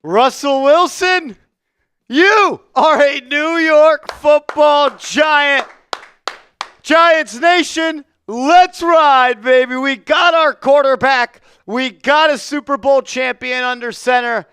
Russell Wilson, you are a New York football giant. Giants Nation, let's ride, baby. We got our quarterback. We got a Super Bowl champion under center.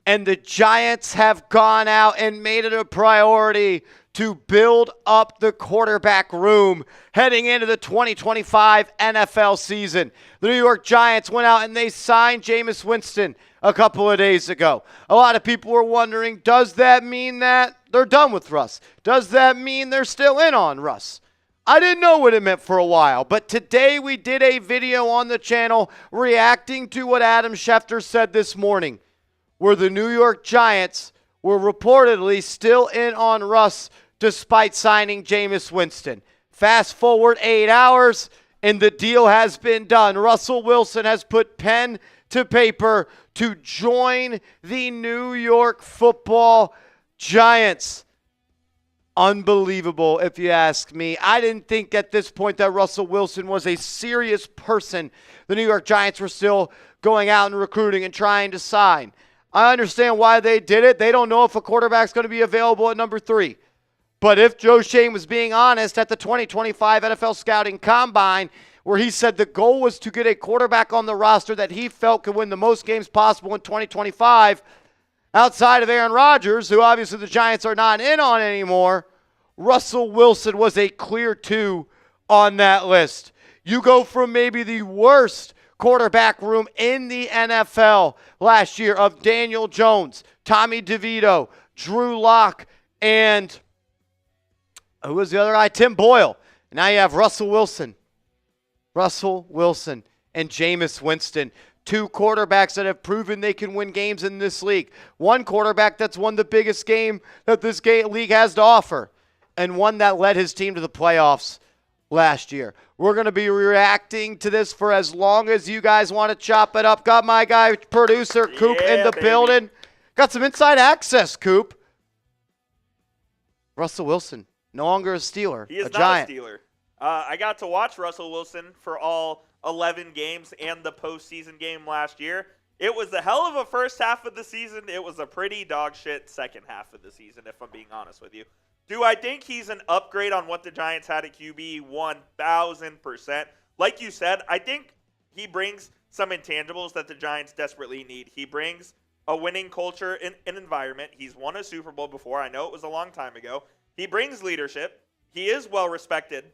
And the Giants have gone out and made it a priority to build up the quarterback room heading into the 2025 NFL season. The New York Giants went out and they signed Jameis Winston a couple of days ago. A lot of people were wondering, does that mean that they're done with Russ? Does that mean they're still in on Russ? I didn't know what it meant for a while, but today we did a video on the channel reacting to what Adam Schefter said this morning, where the New York Giants were reportedly still in on Russ despite signing Jameis Winston. Fast forward 8 hours, and the deal has been done. Russell Wilson has put pen to paper to join the New York football Giants. Unbelievable, if you ask me. I didn't think at this point that Russell Wilson was a serious person. The New York Giants were still going out and recruiting and trying to sign. I understand why they did it. They don't know if a quarterback's going to be available at number 3. But if Joe Schoen was being honest at the 2025 NFL Scouting Combine, where he said the goal was to get a quarterback on the roster that he felt could win the most games possible in 2025, outside of Aaron Rodgers, who obviously the Giants are not in on anymore, Russell Wilson was a clear 2 on that list. You go from maybe the worst quarterback room in the NFL last year of Daniel Jones, Tommy DeVito, Drew Lock, and who was the other guy? Tim Boyle. And now you have Russell Wilson. Russell Wilson and Jameis Winston. 2 quarterbacks that have proven they can win games in this league. One quarterback that's won the biggest game that this league has to offer. And one that led his team to the playoffs last year. We're going to be reacting to this for as long as you guys want to chop it up. Got my guy, producer Coop, in the building. Got some inside access, Coop. Russell Wilson, no longer a Steeler. He is a not Giant. a Steeler. I got to watch Russell Wilson for all 11 games and the postseason game last year. It was a hell of a first half of the season. It was a pretty dog shit second half of the season, if I'm being honest with you. Do I think he's an upgrade on what the Giants had at QB? 1,000%. Like you said, I think he brings some intangibles that the Giants desperately need. He brings a winning culture and environment. He's won a Super Bowl before. I know it was a long time ago. He brings leadership. He is well respected.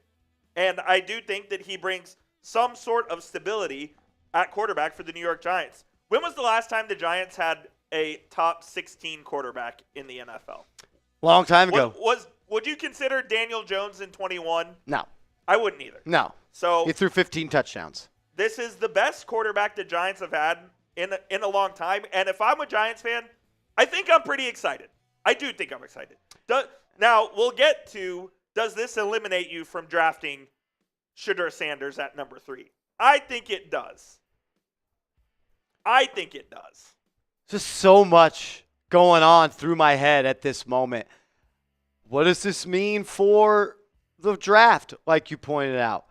And I do think that he brings some sort of stability at quarterback for the New York Giants. When was the last time the Giants had a top 16 quarterback in the NFL? Long time ago. Would you consider Daniel Jones in 21? No. I wouldn't either. No. So he threw 15 touchdowns. This is the best quarterback the Giants have had in a long time. And if I'm a Giants fan, I think I'm pretty excited. I do think I'm excited. Now, we'll get to, does this eliminate you from drafting Shedeur Sanders at number 3? I think it does. Just so much going on through my head at this moment. What does this mean for the draft, like you pointed out?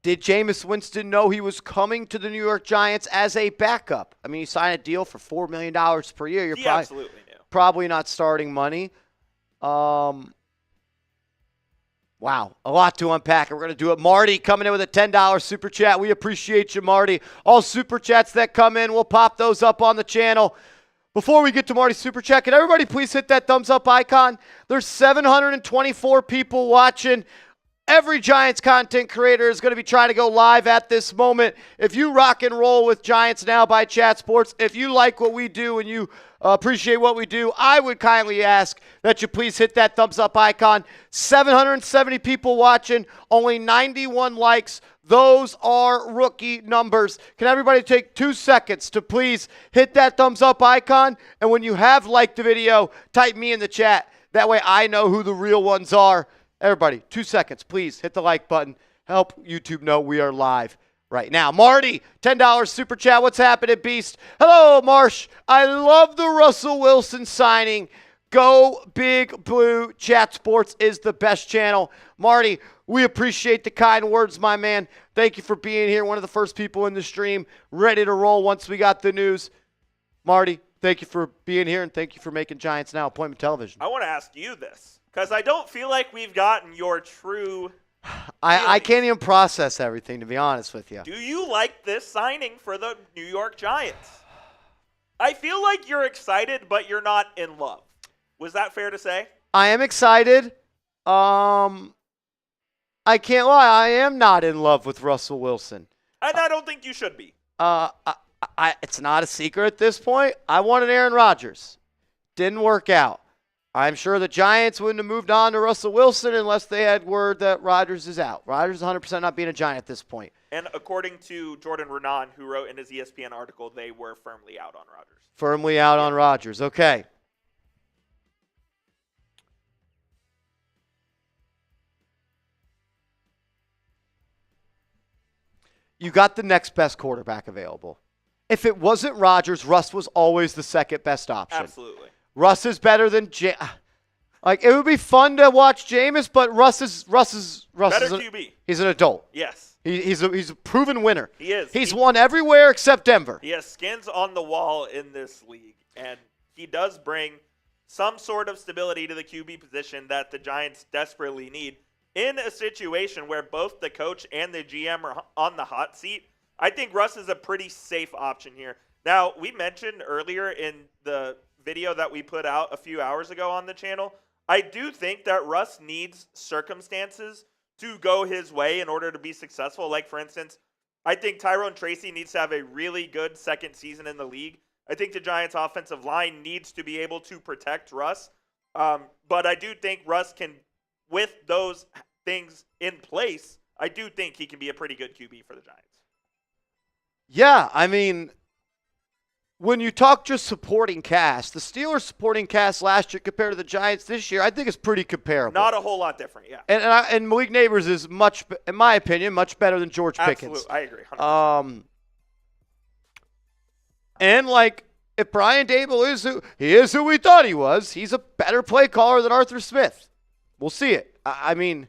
Did Jameis Winston know he was coming to the New York Giants as a backup? I mean, you sign a deal for $4 million per year. He absolutely knew. Probably not starting money. Wow, a lot to unpack. We're going to do it. Marty coming in with a $10 super chat. We appreciate you, Marty. All super chats that come in, we'll pop those up on the channel. Before we get to Marty's super chat, can everybody please hit that thumbs up icon? There's 724 people watching. Every Giants content creator is going to be trying to go live at this moment. If you rock and roll with Giants Now by Chat Sports, if you like what we do and you appreciate what we do, I would kindly ask that you please hit that thumbs up icon. 770 people watching, only 91 likes. Those are rookie numbers. Can everybody take 2 seconds to please hit that thumbs up icon? And when you have liked the video, type me in the chat. That way I know who the real ones are. Everybody, 2 seconds, please hit the like button. Help YouTube know we are live right now. Marty, $10 super chat. What's happening, Beast? Hello, Marsh. I love the Russell Wilson signing. Go Big Blue. Chat Sports is the best channel. Marty, we appreciate the kind words, my man. Thank you for being here. One of the first people in the stream, ready to roll once we got the news. Marty, thank you for being here, and thank you for making Giants Now appointment television. I want to ask you this, because I don't feel like we've gotten your true I can't even process everything, to be honest with you. Do you like this signing for the New York Giants? I feel like you're excited, but you're not in love. Was that fair to say? I am excited. I can't lie. I am not in love with Russell Wilson. And I don't think you should be. It's not a secret at this point. I wanted Aaron Rodgers. Didn't work out. I'm sure the Giants wouldn't have moved on to Russell Wilson unless they had word that Rodgers is out. Rodgers is 100% not being a Giant at this point. And according to Jordan Renan, who wrote in his ESPN article, they were firmly out on Rodgers. Firmly out on Rodgers. Okay. You got the next best quarterback available. If it wasn't Rodgers, Russ was always the second best option. Absolutely. Russ is better than like it would be fun to watch Jameis, but Russ is better QB. He's an adult. Yes. He's a proven winner. He is. He's won everywhere except Denver. He has skins on the wall in this league, and he does bring some sort of stability to the QB position that the Giants desperately need. In a situation where both the coach and the GM are on the hot seat, I think Russ is a pretty safe option here. Now, we mentioned earlier in the video that we put out a few hours ago on the channel, I do think that Russ needs circumstances to go his way in order to be successful. Like, for instance, I think Tyrone Tracy needs to have a really good second season in the league. I think the Giants' offensive line needs to be able to protect Russ. But I do think Russ can, with those things in place, I do think he can be a pretty good QB for the Giants. Yeah, I mean, when you talk just supporting cast, the Steelers' supporting cast last year compared to the Giants this year, I think is pretty comparable. Not a whole lot different, yeah. And Malik Neighbors is much, in my opinion, much better than George Pickens. Absolutely, I agree. 100%. And like, if Brian Daboll is who we thought he was, he's a better play caller than Arthur Smith. We'll see it. I mean,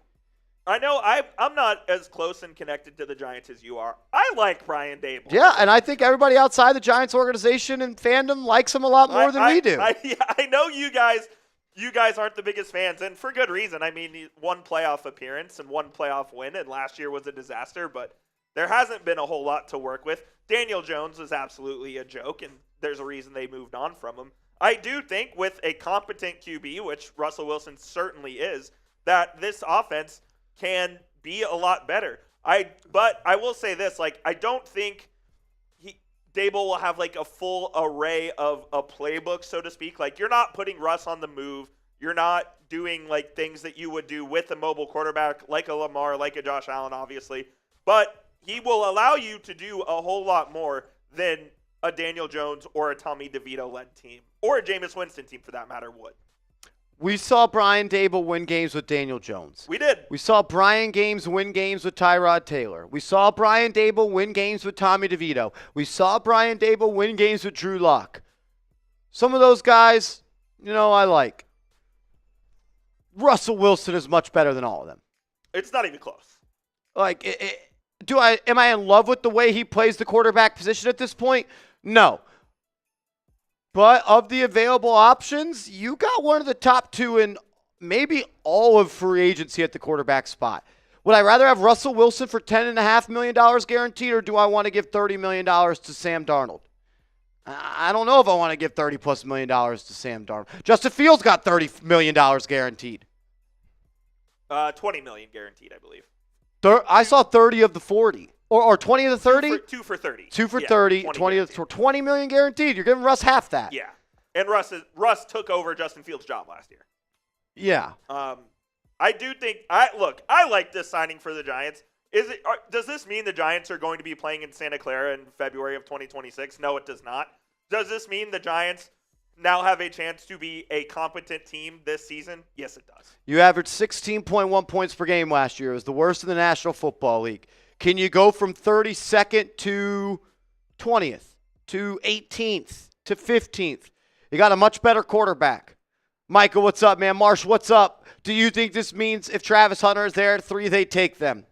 I know I'm not as close and connected to the Giants as you are. I like Brian Daboll. Yeah, and I think everybody outside the Giants organization and fandom likes him a lot more than we do. I know you guys aren't the biggest fans, and for good reason. I mean, one playoff appearance and one playoff win, and last year was a disaster, but there hasn't been a whole lot to work with. Daniel Jones was absolutely a joke, and there's a reason they moved on from him. I do think with a competent QB, which Russell Wilson certainly is, that this offense can be a lot better. But I will say this, like, I don't think Daboll will have like a full array of a playbook, so to speak. Like, you're not putting Russ on the move. You're not doing like things that you would do with a mobile quarterback like a Lamar, like a Josh Allen, obviously. But he will allow you to do a whole lot more than a Daniel Jones or a Tommy DeVito-led team, or a Jameis Winston team for that matter would. We saw Brian Daboll win games with Daniel Jones. We did. We saw Brian Games win games with Tyrod Taylor. We saw Brian Daboll win games with Tommy DeVito. We saw Brian Daboll win games with Drew Lock. Some of those guys, I like. Russell Wilson is much better than all of them. It's not even close. Like, am I in love with the way he plays the quarterback position at this point? No. But of the available options, you got one of the top two in maybe all of free agency at the quarterback spot. Would I rather have Russell Wilson for $10.5 million guaranteed, or do I want to give $30 million to Sam Darnold? I don't know if I want to give $30+ million to Sam Darnold. Justin Fields got $30 million guaranteed. 20 million guaranteed, I believe. I saw 30 of the 40. Or 20 of the 30? Two for 30. 2 for 30, 20 of the 20 million guaranteed. You're giving Russ half that. Yeah. And Russ took over Justin Fields' job last year. Yeah. I do think I like this signing for the Giants. Does this mean the Giants are going to be playing in Santa Clara in February of 2026? No, it does not. Does this mean the Giants now have a chance to be a competent team this season? Yes, it does. You averaged 16.1 points per game last year. It was the worst in the National Football League. Can you go from 32nd to 20th to 18th to 15th? You got a much better quarterback. Michael, what's up, man? Marsh, what's up? Do you think this means if Travis Hunter is there at 3, they take them?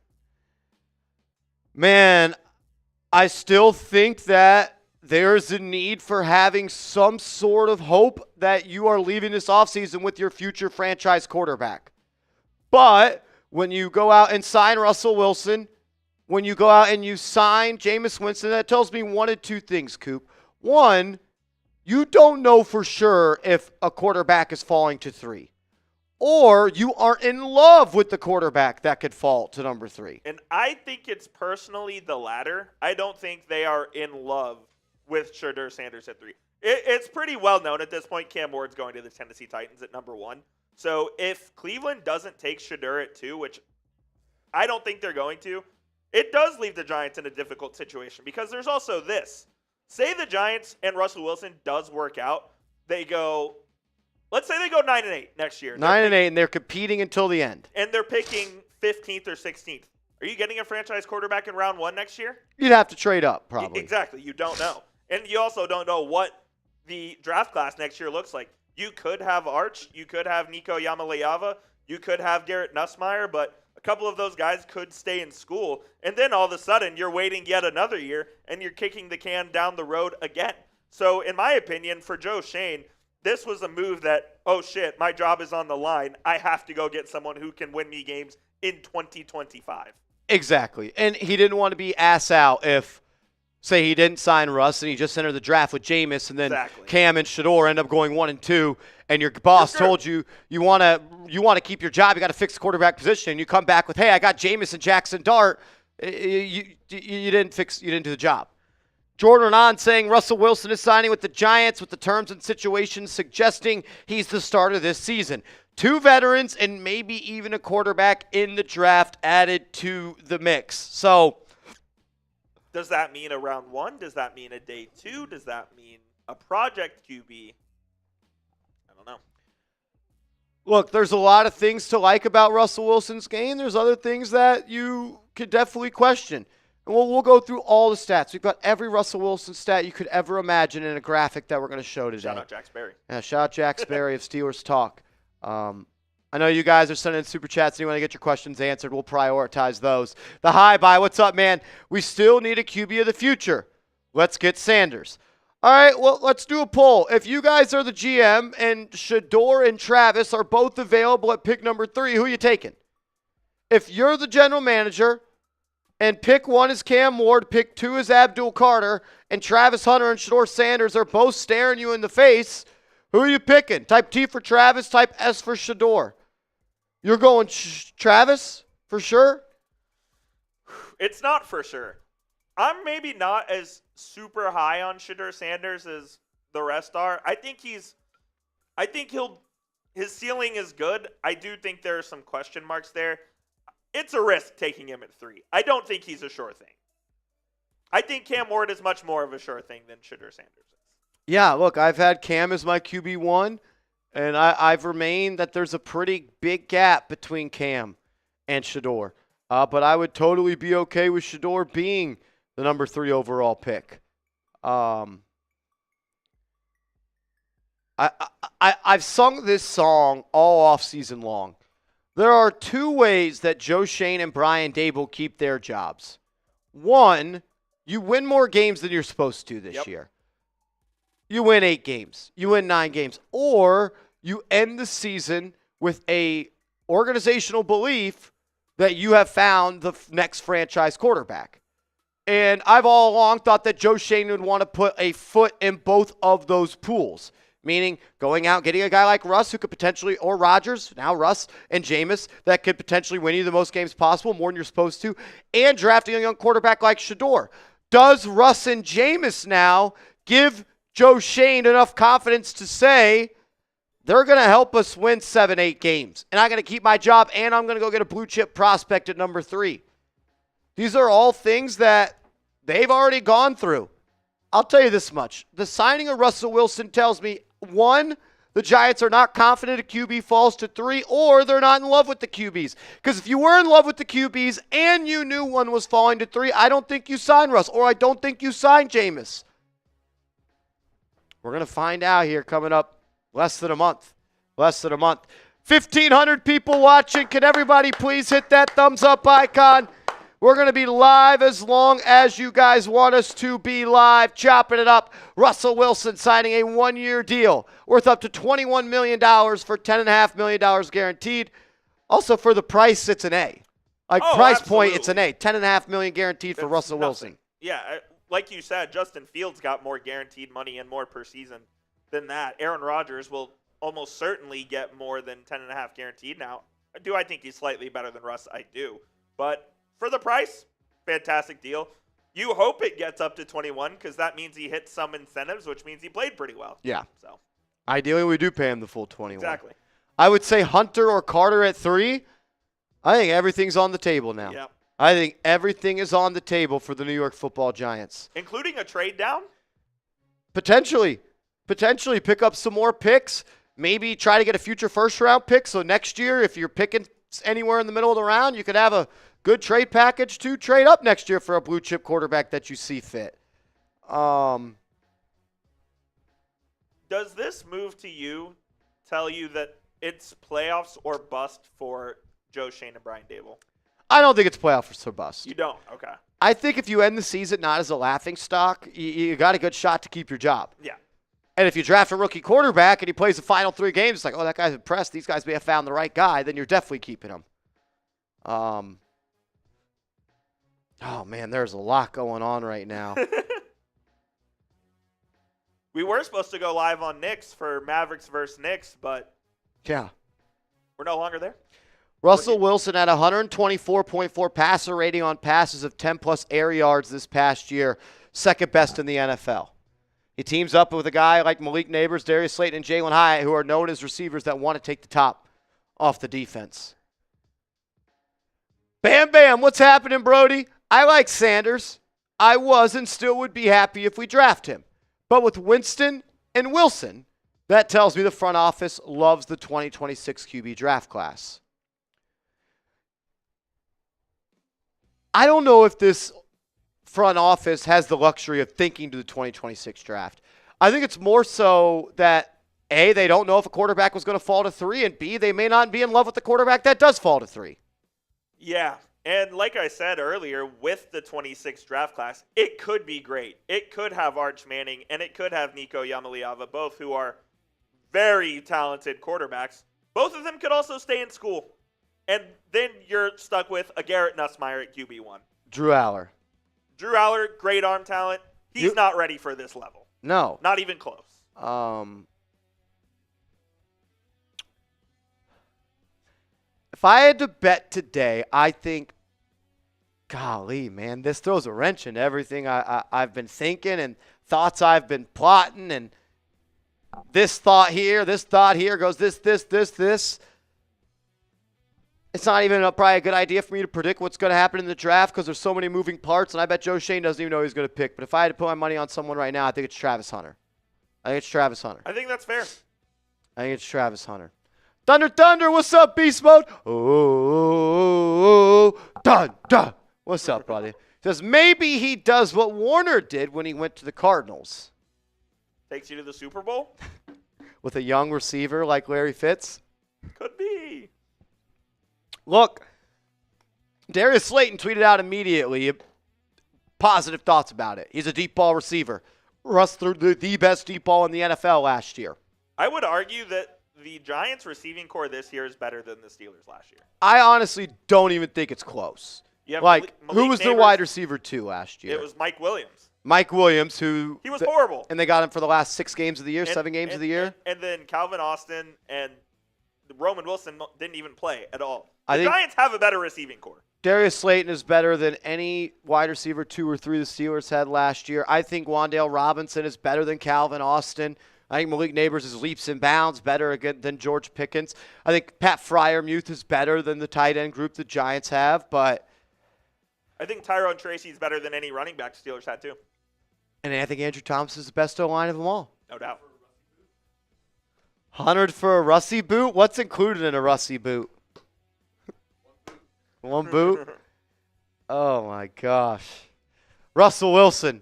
Man, I still think that there's a need for having some sort of hope that you are leaving this offseason with your future franchise quarterback. But when you go out and sign Russell Wilson, when you go out and you sign Jameis Winston, that tells me one of two things, Coop. One, you don't know for sure if a quarterback is falling to 3. Or you are in love with the quarterback that could fall to number 3. And I think it's personally the latter. I don't think they are in love with Shedeur Sanders at 3. It's pretty well known at this point. Cam Ward's going to the Tennessee Titans at number 1. So if Cleveland doesn't take Shedeur at 2, which I don't think they're going to, it does leave the Giants in a difficult situation because there's also this. Say the Giants and Russell Wilson does work out. They go, let's say they go 9-8 next year. 9-8, and they're competing until the end. And they're picking 15th or 16th. Are you getting a franchise quarterback in round 1 next year? You'd have to trade up, probably. Exactly. You don't know. And you also don't know what the draft class next year looks like. You could have Arch. You could have Nico Yamaleava. You could have Garrett Nussmeier, but a couple of those guys could stay in school. And then all of a sudden, you're waiting yet another year, and you're kicking the can down the road again. So in my opinion, for Joe Schoen, this was a move that, oh shit, my job is on the line. I have to go get someone who can win me games in 2025. Exactly. And he didn't want to be ass out if, say, he didn't sign Russ and he just entered the draft with Jameis, and then Cam and Shedeur end up going 1 and 2, and your boss told you you want to keep your job, you got to fix the quarterback position, and you come back with, hey, I got Jameis and Jackson Dart. You didn't do the job. Jordan Renan saying Russell Wilson is signing with the Giants with the terms and situations suggesting he's the starter this season. 2 veterans and maybe even a quarterback in the draft added to the mix. So, does that mean a round 1? Does that mean a day 2? Does that mean a project QB? I don't know. Look, there's a lot of things to like about Russell Wilson's game. There's other things that you could definitely question. And we'll go through all the stats. We've got every Russell Wilson stat you could ever imagine in a graphic that we're going to show today. Shout out Jack Sperry. Yeah, shout out Jack Sperry of Steelers Talk. I know you guys are sending in super chats and you want to get your questions answered. We'll prioritize those. The High Bye, what's up, man? We still need a QB of the future. Let's get Sanders. All right, well, let's do a poll. If you guys are the GM and Shedeur and Travis are both available at pick number 3, who are you taking? If you're the general manager and pick 1 is Cam Ward, pick 2 is Abdul Carter, and Travis Hunter and Shedeur Sanders are both staring you in the face, who are you picking? Type T for Travis, type S for Shedeur. You're going Travis for sure? It's not for sure. I'm maybe not as super high on Shedeur Sanders as the rest are. I think his ceiling is good. I do think there are some question marks there. It's a risk taking him at 3. I don't think he's a sure thing. I think Cam Ward is much more of a sure thing than Shedeur Sanders is. Yeah, look, I've had Cam as my QB1, and I've remained that there's a pretty big gap between Cam and Shedeur. But I would totally be okay with Shedeur being the number 3 overall pick. I've sung this song all offseason long. There are 2 ways that Joe Schoen and Brian Daboll keep their jobs. 1, you win more games than you're supposed to this year. You win 8 games. You win 9 games. Or you end the season with a organizational belief that you have found the next franchise quarterback. And I've all along thought that Joe Schoen would want to put a foot in both of those pools. Meaning going out, getting a guy like Russ who could potentially, or Rodgers, now Russ and Jameis, that could potentially win you the most games possible, more than you're supposed to, and drafting a young quarterback like Shedeur. Does Russ and Jameis now give Joe Schoen enough confidence to say they're going to help us win 7-8 games, and I'm going to keep my job, and I'm going to go get a blue chip prospect at number 3? These are all things that they've already gone through. I'll tell you this much. The signing of Russell Wilson tells me, 1, the Giants are not confident a QB falls to 3, or they're not in love with the QBs. Because if you were in love with the QBs and you knew one was falling to 3, I don't think you signed Russ, or I don't think you signed Jameis. We're going to find out here coming up less than a month. 1,500 people watching. Can everybody please hit that thumbs up icon? We're going to be live as long as you guys want us to be live, chopping it up. Russell Wilson signing a one-year deal worth up to $21 million for $10.5 million guaranteed. Also, for the price, it's an A. Price absolutely. point, it's an A. $10.5 million guaranteed for Russell Wilson. Yeah, like you said, Justin Fields got more guaranteed money and more per season than that. Aaron Rodgers will almost certainly get more than 10.5 guaranteed. Now, do I think he's slightly better than Russ? I do. But for the price, fantastic deal. You hope it gets up to 21 because that means he hits some incentives, which means he played pretty well. Yeah. So ideally, we do pay him the full 21. Exactly. I would say Hunter or Carter at 3. I think everything's on the table now. Yep. I think everything is on the table for the New York Football Giants. Including a trade down? Potentially pick up some more picks. Maybe try to get a future first-round pick. So next year, if you're picking anywhere in the middle of the round, you could have a good trade package to trade up next year for a blue-chip quarterback that you see fit. Does this move to you tell you that it's playoffs or bust for Joe Schoen and Brian Daboll? I don't think it's playoffs or bust. You don't? Okay. I think if you end the season not as a laughing stock, you got a good shot to keep your job. Yeah. And if you draft a rookie quarterback and he plays the final 3 games, it's like, oh, that guy's impressed. These guys may have found the right guy. Then you're definitely keeping him. Oh, man, there's a lot going on right now. We were supposed to go live on Knicks for Mavericks versus Knicks, but yeah, we're no longer there. Russell Wilson had 124.4 passer rating on passes of 10-plus air yards this past year, second best in the NFL. He teams up with a guy like Malik Neighbors, Darius Slayton, and Jalen Hyatt, who are known as receivers that want to take the top off the defense. Bam, bam, what's happening, Brody? I like Sanders. I was and still would be happy if we draft him. But with Winston and Wilson, that tells me the front office loves the 2026 QB draft class. I don't know if this front office has the luxury of thinking to the 2026 draft. I think it's more so that, A, they don't know if a quarterback was going to fall to 3, and B, they may not be in love with the quarterback that does fall to 3. Yeah, and like I said earlier, with the 26 draft class, it could be great. It could have Arch Manning, and it could have Nico Yamaliava, both who are very talented quarterbacks. Both of them could also stay in school. And then you're stuck with a Garrett Nussmeier at QB1. Drew Aller, great arm talent. He's not ready for this level. No. Not even close. If I had to bet today, I think, golly, man, this throws a wrench in everything I've been thinking and thoughts I've been plotting. And this thought here goes this. It's not even probably a good idea for me to predict what's going to happen in the draft because there's so many moving parts, and I bet Joe Schoen doesn't even know who he's going to pick. But if I had to put my money on someone right now, I think it's Travis Hunter. I think that's fair. I think it's Travis Hunter. Thunder, what's up, Beast Mode? Oh, dun. What's up, buddy? Says maybe he does what Warner did when he went to the Cardinals. Takes you to the Super Bowl? With a young receiver like Larry Fitz? Could be. Look, Darius Slayton tweeted out immediately positive thoughts about it. He's a deep ball receiver. Russ threw the best deep ball in the NFL last year. I would argue that the Giants receiving core this year is better than the Steelers last year. I honestly don't even think it's close. Malik who was Neighbors, the wide receiver 2 last year? It was Mike Williams. Who he was horrible. And they got him for the last 6 games of the year, 7 games of the year. And then Calvin Austin and Roman Wilson didn't even play at all. The Giants have a better receiving core. Darius Slayton is better than any wide receiver 2 or 3 the Steelers had last year. I think Wan'Dale Robinson is better than Calvin Austin. I think Malik Neighbors is leaps and bounds better than George Pickens. I think Pat Freiermuth is better than the tight end group the Giants have, but I think Tyrone Tracy is better than any running back Steelers had too. And I think Andrew Thomas is the best O-line of them all. No doubt. 100 for a Russie boot? What's included in a Russie boot? One boot? Oh, my gosh. Russell Wilson,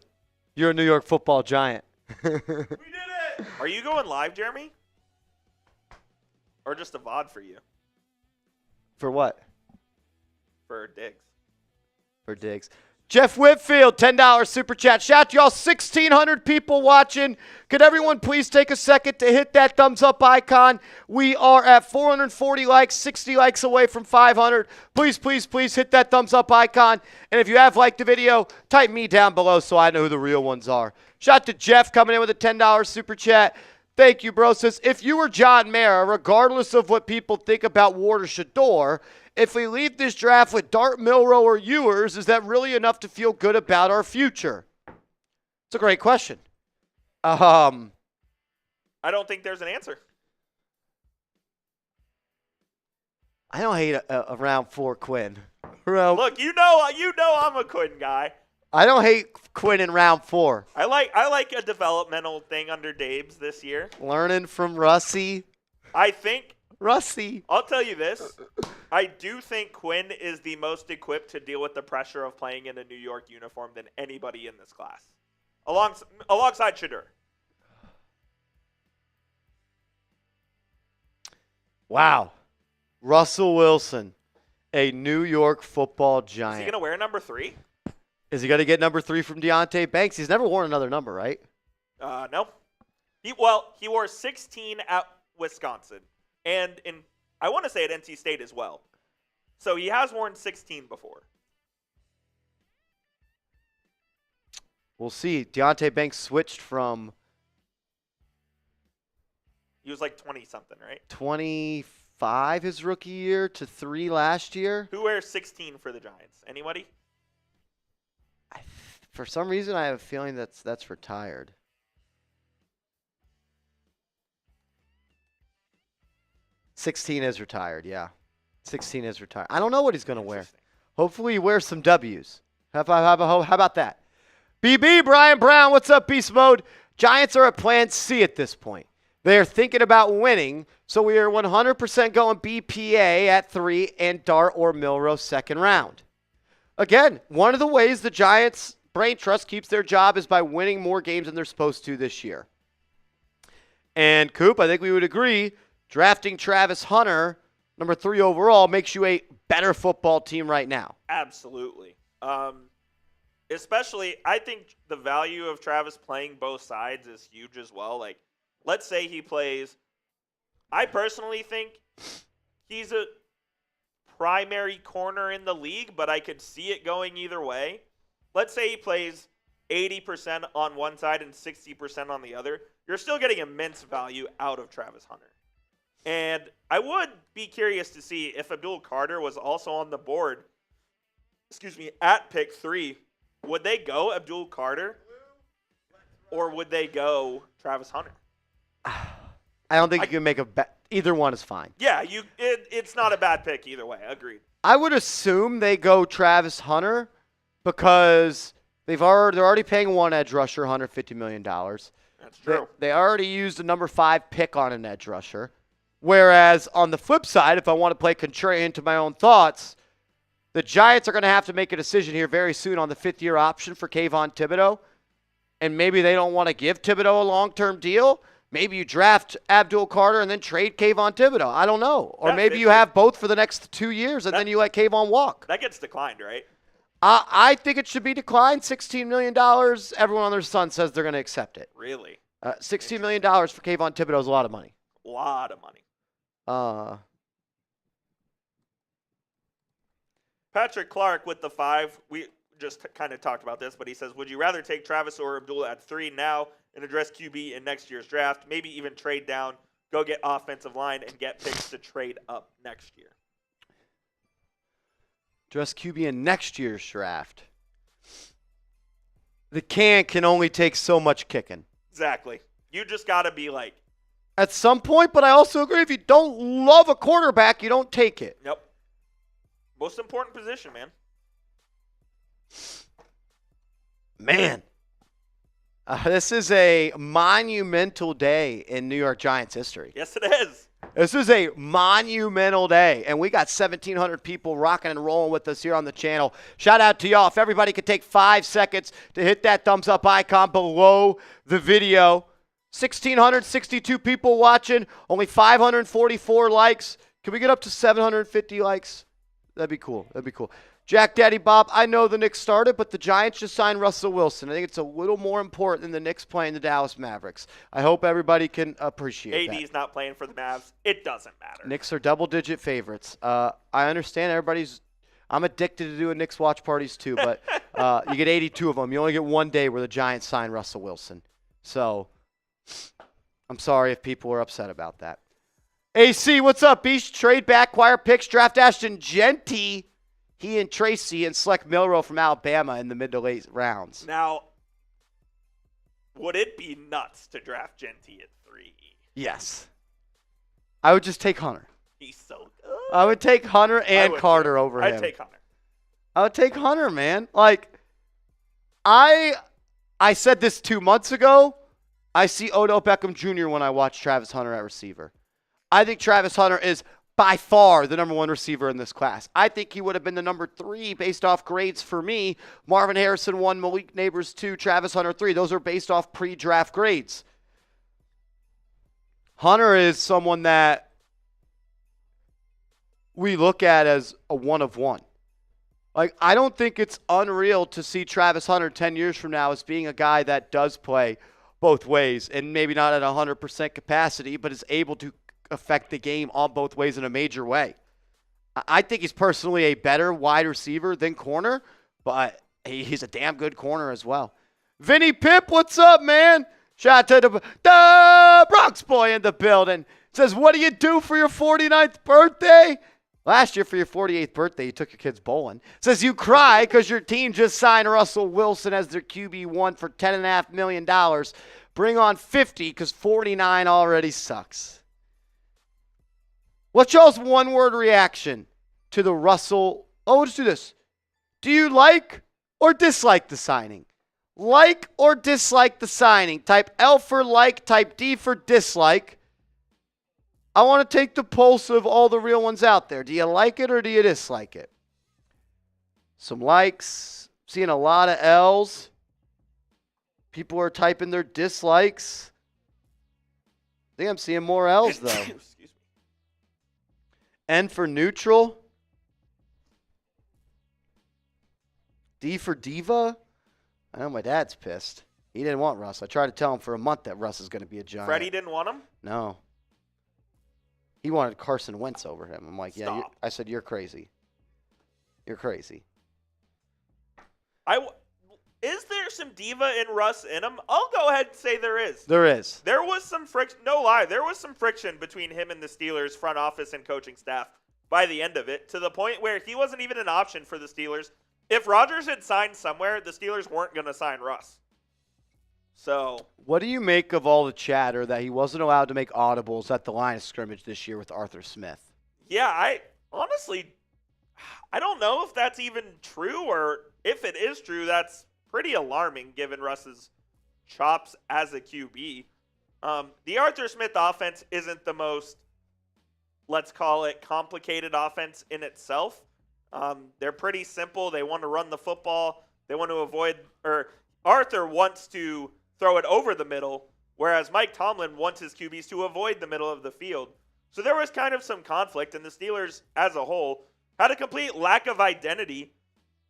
you're a New York Football Giant. We did it! Are you going live, Jeremy? Or just a VOD for you? For what? For Diggs. for Diggs. Jeff Whitfield, $10 super chat. Shout out to y'all, 1,600 people watching. Could everyone please take a second to hit that thumbs up icon? We are at 440 likes, 60 likes away from 500. Please, please, please hit that thumbs up icon. And if you have liked the video, type me down below so I know who the real ones are. Shout out to Jeff coming in with a $10 super chat. Thank you, bro. Says, if you were John Mara, regardless of what people think about Ward or Shedeur, if we leave this draft with Dart, Milroe, or Ewers, is that really enough to feel good about our future? It's a great question. I don't think there's an answer. I don't hate a round 4 Quinn. Look, you know I'm a Quinn guy. I don't hate Quinn in round 4. I like a developmental thing under Dabes this year. Learning from Russie. I think Russie. I'll tell you this. I do think Quinn is the most equipped to deal with the pressure of playing in a New York uniform than anybody in this class. Alongside Shedeur. Wow. Russell Wilson, a New York football giant. Is he going to wear number 3? Is he going to get number 3 from Deontay Banks? He's never worn another number, right? No. He wore 16 at Wisconsin. And I want to say at NC State as well. So he has worn 16 before. We'll see. Deontay Banks switched from He was like 20-something, right? 25 his rookie year to 3 last year. Who wears 16 for the Giants? Anybody? For some reason, I have a feeling that's retired. $16 is retired, yeah. $16 is retired. I don't know what he's going to wear. Hopefully he wears some W's. How about that? BB, Brian Brown, what's up, Beast Mode? Giants are at plan C at this point. They are thinking about winning, so we are 100% going BPA at 3 and Dart or Milroe second round. Again, one of the ways the Giants' brain trust keeps their job is by winning more games than they're supposed to this year. And Coop, I think we would agree, drafting Travis Hunter, number 3 overall, makes you a better football team right now. Absolutely. Especially, I think the value of Travis playing both sides is huge as well. Like, let's say he plays, I personally think he's a primary corner in the league, but I could see it going either way. Let's say he plays 80% on one side and 60% on the other. You're still getting immense value out of Travis Hunter. And I would be curious to see if Abdul Carter was also on the board, at pick 3. Would they go Abdul Carter or would they go Travis Hunter? I don't think you can make a bet. Either one is fine. Yeah, it's not a bad pick either way. Agreed. I would assume they go Travis Hunter because they're already paying one edge rusher $150 million. That's true. They already used a number 5 pick on an edge rusher. Whereas on the flip side, if I want to play contrarian to my own thoughts, the Giants are going to have to make a decision here very soon on the 5th-year option for Kayvon Thibodeau. And maybe they don't want to give Thibodeau a long-term deal. Maybe you draft Abdul Carter and then trade Kayvon Thibodeau. I don't know. Or maybe you have both for the next 2 years and then you let Kayvon walk. That gets declined, right? I think it should be declined. $16 million. Everyone on their son says they're going to accept it. Really? $16 million for Kayvon Thibodeau is a lot of money. A lot of money. Patrick Clark with the 5. We just kind of talked about this, but he says, would you rather take Travis or Abdul at 3 now and address QB in next year's draft? Maybe even trade down, go get offensive line, and get picks to trade up next year. Address QB in next year's draft. The can only take so much kicking. Exactly. You just got to be like. At some point, but I also agree if you don't love a quarterback, you don't take it. Yep. Most important position, man. Man. This is a monumental day in New York Giants history. Yes, it is. This is a monumental day, and we got 1,700 people rocking and rolling with us here on the channel. Shout out to y'all. If everybody could take 5 seconds to hit that thumbs up icon below the video. 1,662 people watching, only 544 likes. Can we get up to 750 likes? That'd be cool. That'd be cool. Jack Daddy Bob, I know the Knicks started, but the Giants just signed Russell Wilson. I think it's a little more important than the Knicks playing the Dallas Mavericks. I hope everybody can appreciate that. AD's not playing for the Mavs. It doesn't matter. Knicks are double-digit favorites. I understand everybody's – I'm addicted to doing Knicks watch parties too, but you get 82 of them. You only get one day where the Giants sign Russell Wilson. So I'm sorry if people are upset about that. AC, what's up, Beach? Trade back, acquire picks, draft Ashton Genty. He and Tracy and select Milroe from Alabama in the mid to late rounds. Now, would it be nuts to draft Genty at 3? Yes. I would just take Hunter. He's so good. I would take Hunter and Carter over him. I'd take Hunter. I would take Hunter, man. Like, I said this 2 months ago. I see Odell Beckham Jr. when I watch Travis Hunter at receiver. I think Travis Hunter is by far the number 1 receiver in this class. I think he would have been the number 3 based off grades for me. Marvin Harrison 1, Malik Neighbors 2, Travis Hunter 3. Those are based off pre-draft grades. Hunter is someone that we look at as a one of one. Like, I don't think it's unreal to see Travis Hunter 10 years from now as being a guy that does play both ways and maybe not at 100% capacity, but is able to affect the game on both ways in a major way. I think he's personally a better wide receiver than corner, but he's a damn good corner as well. Vinny Pip, what's up, man? Shout out to the Bronx boy in the building. Says, what do you do for your 49th birthday? Last year for your 48th birthday, you took your kids bowling. Says you cry because your team just signed Russell Wilson as their QB1 for $10.5 million. Bring on 50 because 49 already sucks. What's y'all's one-word reaction to the Russell? Oh, let's do this. Do you like or dislike the signing? Like or dislike the signing? Type L for like, type D for dislike. I want to take the pulse of all the real ones out there. Do you like it or do you dislike it? Some likes. Seeing a lot of L's. People are typing their dislikes. I think I'm seeing more L's, though. Excuse me. N for neutral. D for diva. I know my dad's pissed. He didn't want Russ. I tried to tell him for a month that Russ is going to be a Giant. Freddie didn't want him? No. He wanted Carson Wentz over him. I'm like, yeah. I said, you're crazy. You're crazy. Is there some diva in Russ in him? I'll go ahead and say there is. There is. There was some friction. No lie. There was some friction between him and the Steelers front office and coaching staff by the end of it, to the point where he wasn't even an option for the Steelers. If Rodgers had signed somewhere, the Steelers weren't going to sign Russ. So, what do you make of all the chatter that he wasn't allowed to make audibles at the line of scrimmage this year with Arthur Smith? Yeah, I don't know if that's even true, or if it is true, that's pretty alarming given Russ's chops as a QB. The Arthur Smith offense isn't the most, let's call it, complicated offense in itself. They're pretty simple. They want to run the football. They want to avoid, or Arthur wants to throw it over the middle, whereas Mike Tomlin wants his QBs to avoid the middle of the field. So there was kind of some conflict, and the Steelers as a whole had a complete lack of identity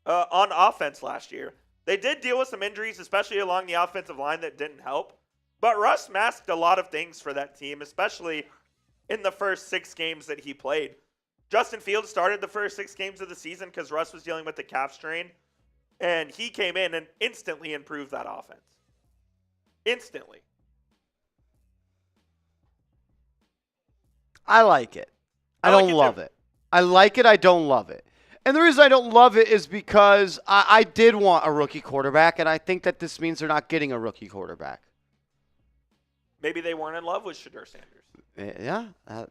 on offense last year. They did deal with some injuries, especially along the offensive line, that didn't help. But Russ masked a lot of things for that team, especially in the first 6 games that he played. Justin Fields started the first 6 games of the season because Russ was dealing with the calf strain, and he came in and instantly improved that offense. Instantly. I like it. I don't love it. I like it. I don't love it. And the reason I don't love it is because I did want a rookie quarterback, and I think that this means they're not getting a rookie quarterback. Maybe they weren't in love with Shedeur Sanders. Yeah. I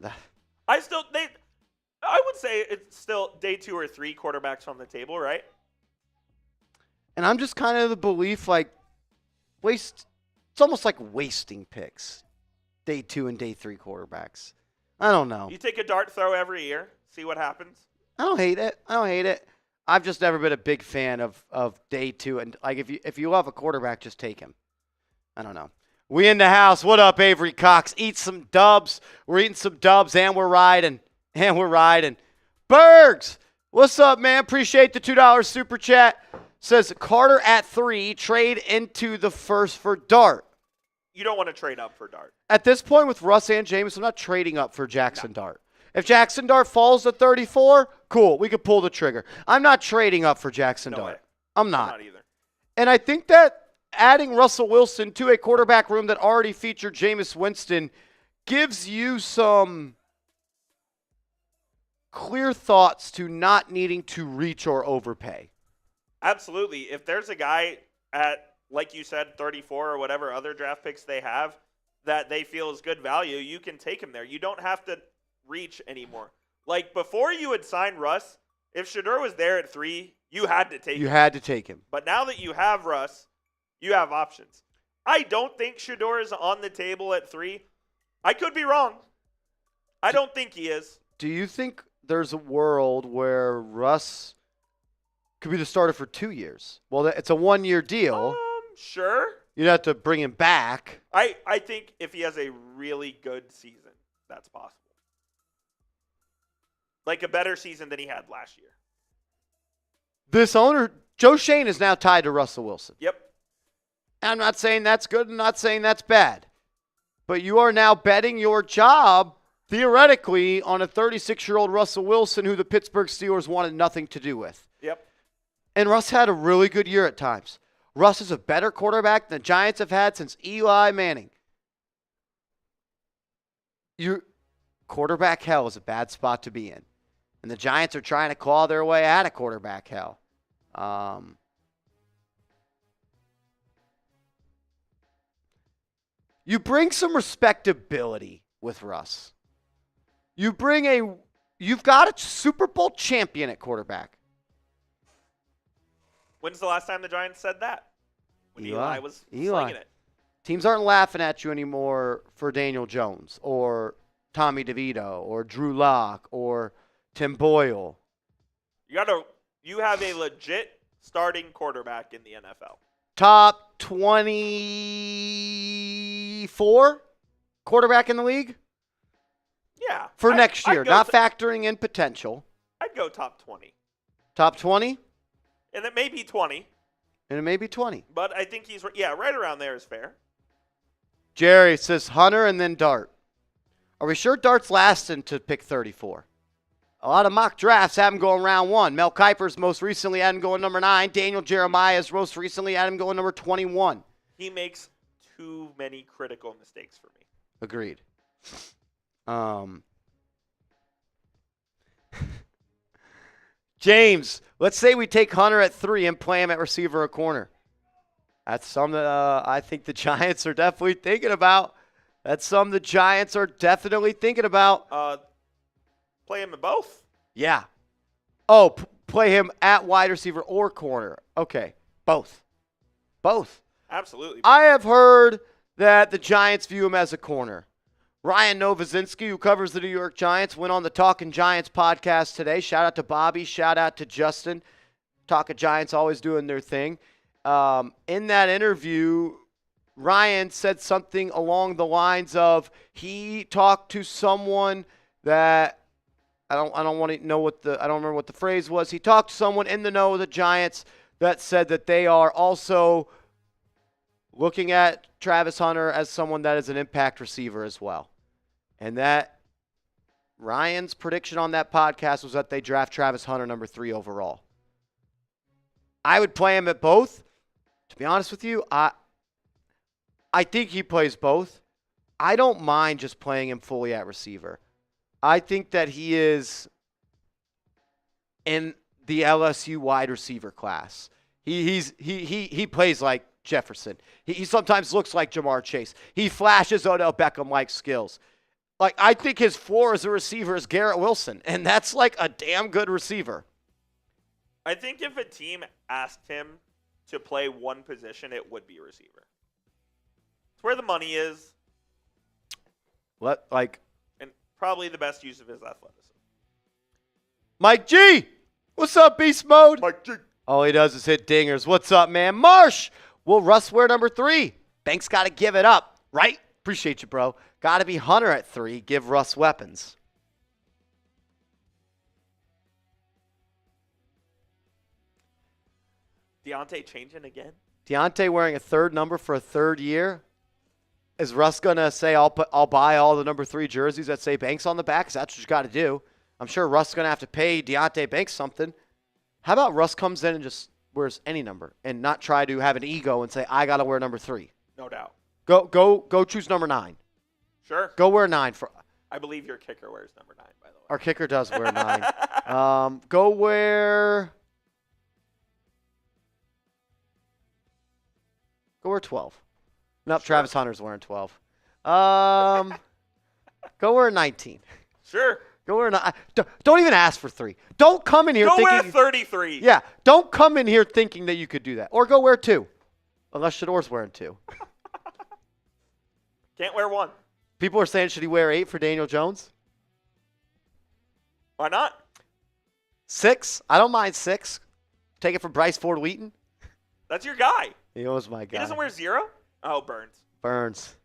would say it's still day 2 or 3 quarterbacks on the table, right? And I'm just kind of the belief, like, it's almost like wasting picks. Day 2 and day 3 quarterbacks. I don't know. You take a dart throw every year, see what happens. I don't hate it. I've just never been a big fan of day 2. And, like, if you love a quarterback, just take him. I don't know. We in the house. What up, Avery Cox? Eat some dubs. We're eating some dubs, and we're riding. Bergs, What's up, man? Appreciate the $2 super chat. Says Carter at 3, trade into the first for Dart. You don't want to trade up for Dart. At this point with Russ and Jameis, I'm not trading up for Jackson Dart. If Jackson Dart falls to 34, cool. We could pull the trigger. I'm not trading up for Jackson Dart. Way. I'm not. Not either. And I think that adding Russell Wilson to a quarterback room that already featured Jameis Winston gives you some clear thoughts to not needing to reach or overpay. Absolutely. If there's a guy at, like you said, 34 or whatever other draft picks they have that they feel is good value, you can take him there. You don't have to reach anymore. Like before you had signed Russ, if Shedeur was there at 3, you had to take him. You had to take him. But now that you have Russ, you have options. I don't think Shedeur is on the table at 3. I could be wrong. I don't think he is. Do you think there's a world where Russ could be the starter for 2 years? Well, it's a 1-year deal. Sure. You'd have to bring him back. I think if he has a really good season, that's possible. Like a better season than he had last year. This owner, Joe Schoen, is now tied to Russell Wilson. Yep. I'm not saying that's good. I'm not saying that's bad. But you are now betting your job, theoretically, on a 36-year-old Russell Wilson who the Pittsburgh Steelers wanted nothing to do with. Yep. And Russ had a really good year at times. Russ is a better quarterback than the Giants have had since Eli Manning. Your quarterback hell is a bad spot to be in. And the Giants are trying to claw their way out of quarterback hell. You bring some respectability with Russ. You've got a Super Bowl champion at quarterback. When's the last time the Giants said that? When Eli was slinging it. Teams aren't laughing at you anymore for Daniel Jones or Tommy DeVito or Drew Lock or Tim Boyle. You have a legit starting quarterback in the NFL. Top 24 quarterback in the league? Yeah. For next year, not factoring in potential. I'd go top 20. Top 20? And it may be 20. And it may be 20. But I think he's, right around there is fair. Jerry says Hunter and then Dart. Are we sure Dart's lasting to pick 34? A lot of mock drafts have him going round 1. Mel Kiper's most recently had him going number 9. Daniel Jeremiah's most recently had him going number 21. He makes too many critical mistakes for me. Agreed. James, let's say we take Hunter at 3 and play him at receiver or corner. That's something that I think the Giants are definitely thinking about. Play him at both? Yeah. Oh, play him at wide receiver or corner. Okay, both. Absolutely. I have heard that the Giants view him as a corner. Ryan Novozinski, who covers the New York Giants, went on the Talkin' Giants podcast today. Shout out to Bobby. Shout out to Justin. Talkin' Giants always doing their thing. In that interview, Ryan said something along the lines of he talked to someone that I don't remember what the phrase was. He talked to someone in the know of the Giants that said that they are also looking at Travis Hunter as someone that is an impact receiver as well. And that Ryan's prediction on that podcast was that they draft Travis Hunter number 3 overall. I would play him at both. To be honest with you, I think he plays both. I don't mind just playing him fully at receiver. I think that he is in the LSU wide receiver class. He plays like Jefferson. He sometimes looks like Jamar Chase. He flashes Odell Beckham-like skills. Like, I think his floor as a receiver is Garrett Wilson, and that's like a damn good receiver. I think if a team asked him to play one position, it would be receiver. It's where the money is. And probably the best use of his athleticism. Mike G! What's up, Beast Mode? Mike G! All he does is hit dingers. What's up, man? Marsh! Will Russ wear number 3? Banks got to give it up, right? Appreciate you, bro. Got to be Hunter at 3. Give Russ weapons. Deontay changing again? Deontay wearing a third number for a third year? Is Russ going to say, I'll buy all the number 3 jerseys that say Banks on the back? 'Cause that's what you got to do. I'm sure Russ is going to have to pay Deontay Banks something. How about Russ comes in and just wears any number and not try to have an ego and say, I got to wear number 3? No doubt. Go choose number 9. Sure. Go wear 9 for. I believe your kicker wears number 9, by the way. Our kicker does wear 9. Go wear 12. Nope, sure. Travis Hunter's wearing 12. Go wear 19. Sure. Go wear 9. Don't even ask for 3. Don't come in here thinking. Go thinking. wear 33. Yeah. Don't come in here thinking that you could do that. Or go wear 2. Unless Shedeur's wearing 2. Can't wear 1. People are saying, should he wear 8 for Daniel Jones? Why not? 6? I don't mind 6. Take it from Bryce Ford Wheaton. That's your guy. He was my guy. He doesn't wear 0? Oh, Burns.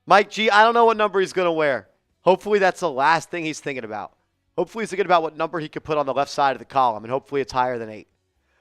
Mike G, I don't know what number he's going to wear. Hopefully that's the last thing he's thinking about. Hopefully he's thinking about what number he could put on the left side of the column, and hopefully it's higher than 8.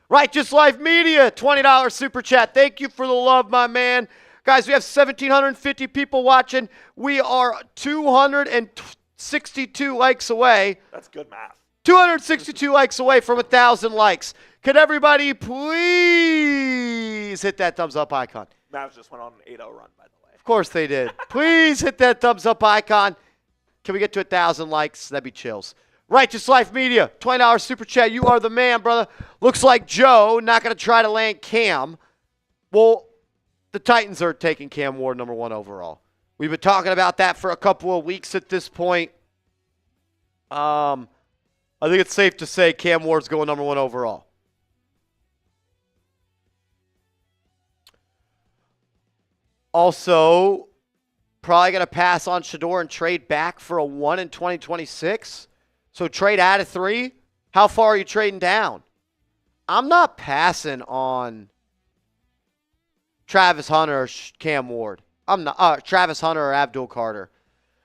Righteous Life Media, $20 super chat. Thank you for the love, my man. Guys, we have 1,750 people watching. We are 262 likes away. That's good math. 262 likes away from 1,000 likes. Could everybody please hit that thumbs up icon? Mavs just went on an 8-0 run, by the way. Of course they did. Please hit that thumbs up icon. Can we get to 1,000 likes? That'd be chills. Righteous Life Media, $20 super chat. You are the man, brother. Looks like Joe not going to try to land Cam. Well, the Titans are taking Cam Ward number 1 overall. We've been talking about that for a couple of weeks at this point. I think it's safe to say Cam Ward's going number 1 overall. Also, probably going to pass on Shedeur and trade back for a 1 in 2026. So trade out of 3. How far are you trading down? I'm not passing on Travis Hunter or Cam Ward. I'm not Travis Hunter or Abdul Carter.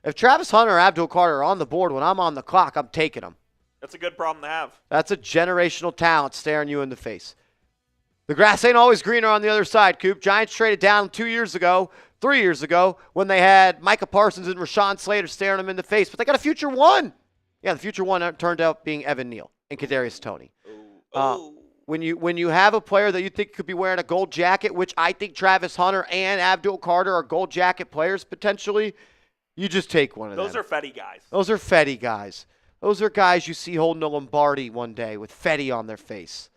If Travis Hunter or Abdul Carter are on the board when I'm on the clock, I'm taking them. That's a good problem to have. That's a generational talent staring you in the face. The grass ain't always greener on the other side, Coop. Giants traded down 2 years ago, 3 years ago, when they had Micah Parsons and Rashawn Slater staring them in the face. But they got a future 1. Yeah, the future 1 turned out being Evan Neal and Kadarius Toney. When you have a player that you think could be wearing a gold jacket, which I think Travis Hunter and Abdul Carter are gold jacket players potentially, you just take one of them. Those are Fetty guys. Those are Fetty guys. Those are guys you see holding a Lombardi one day with Fetty on their face.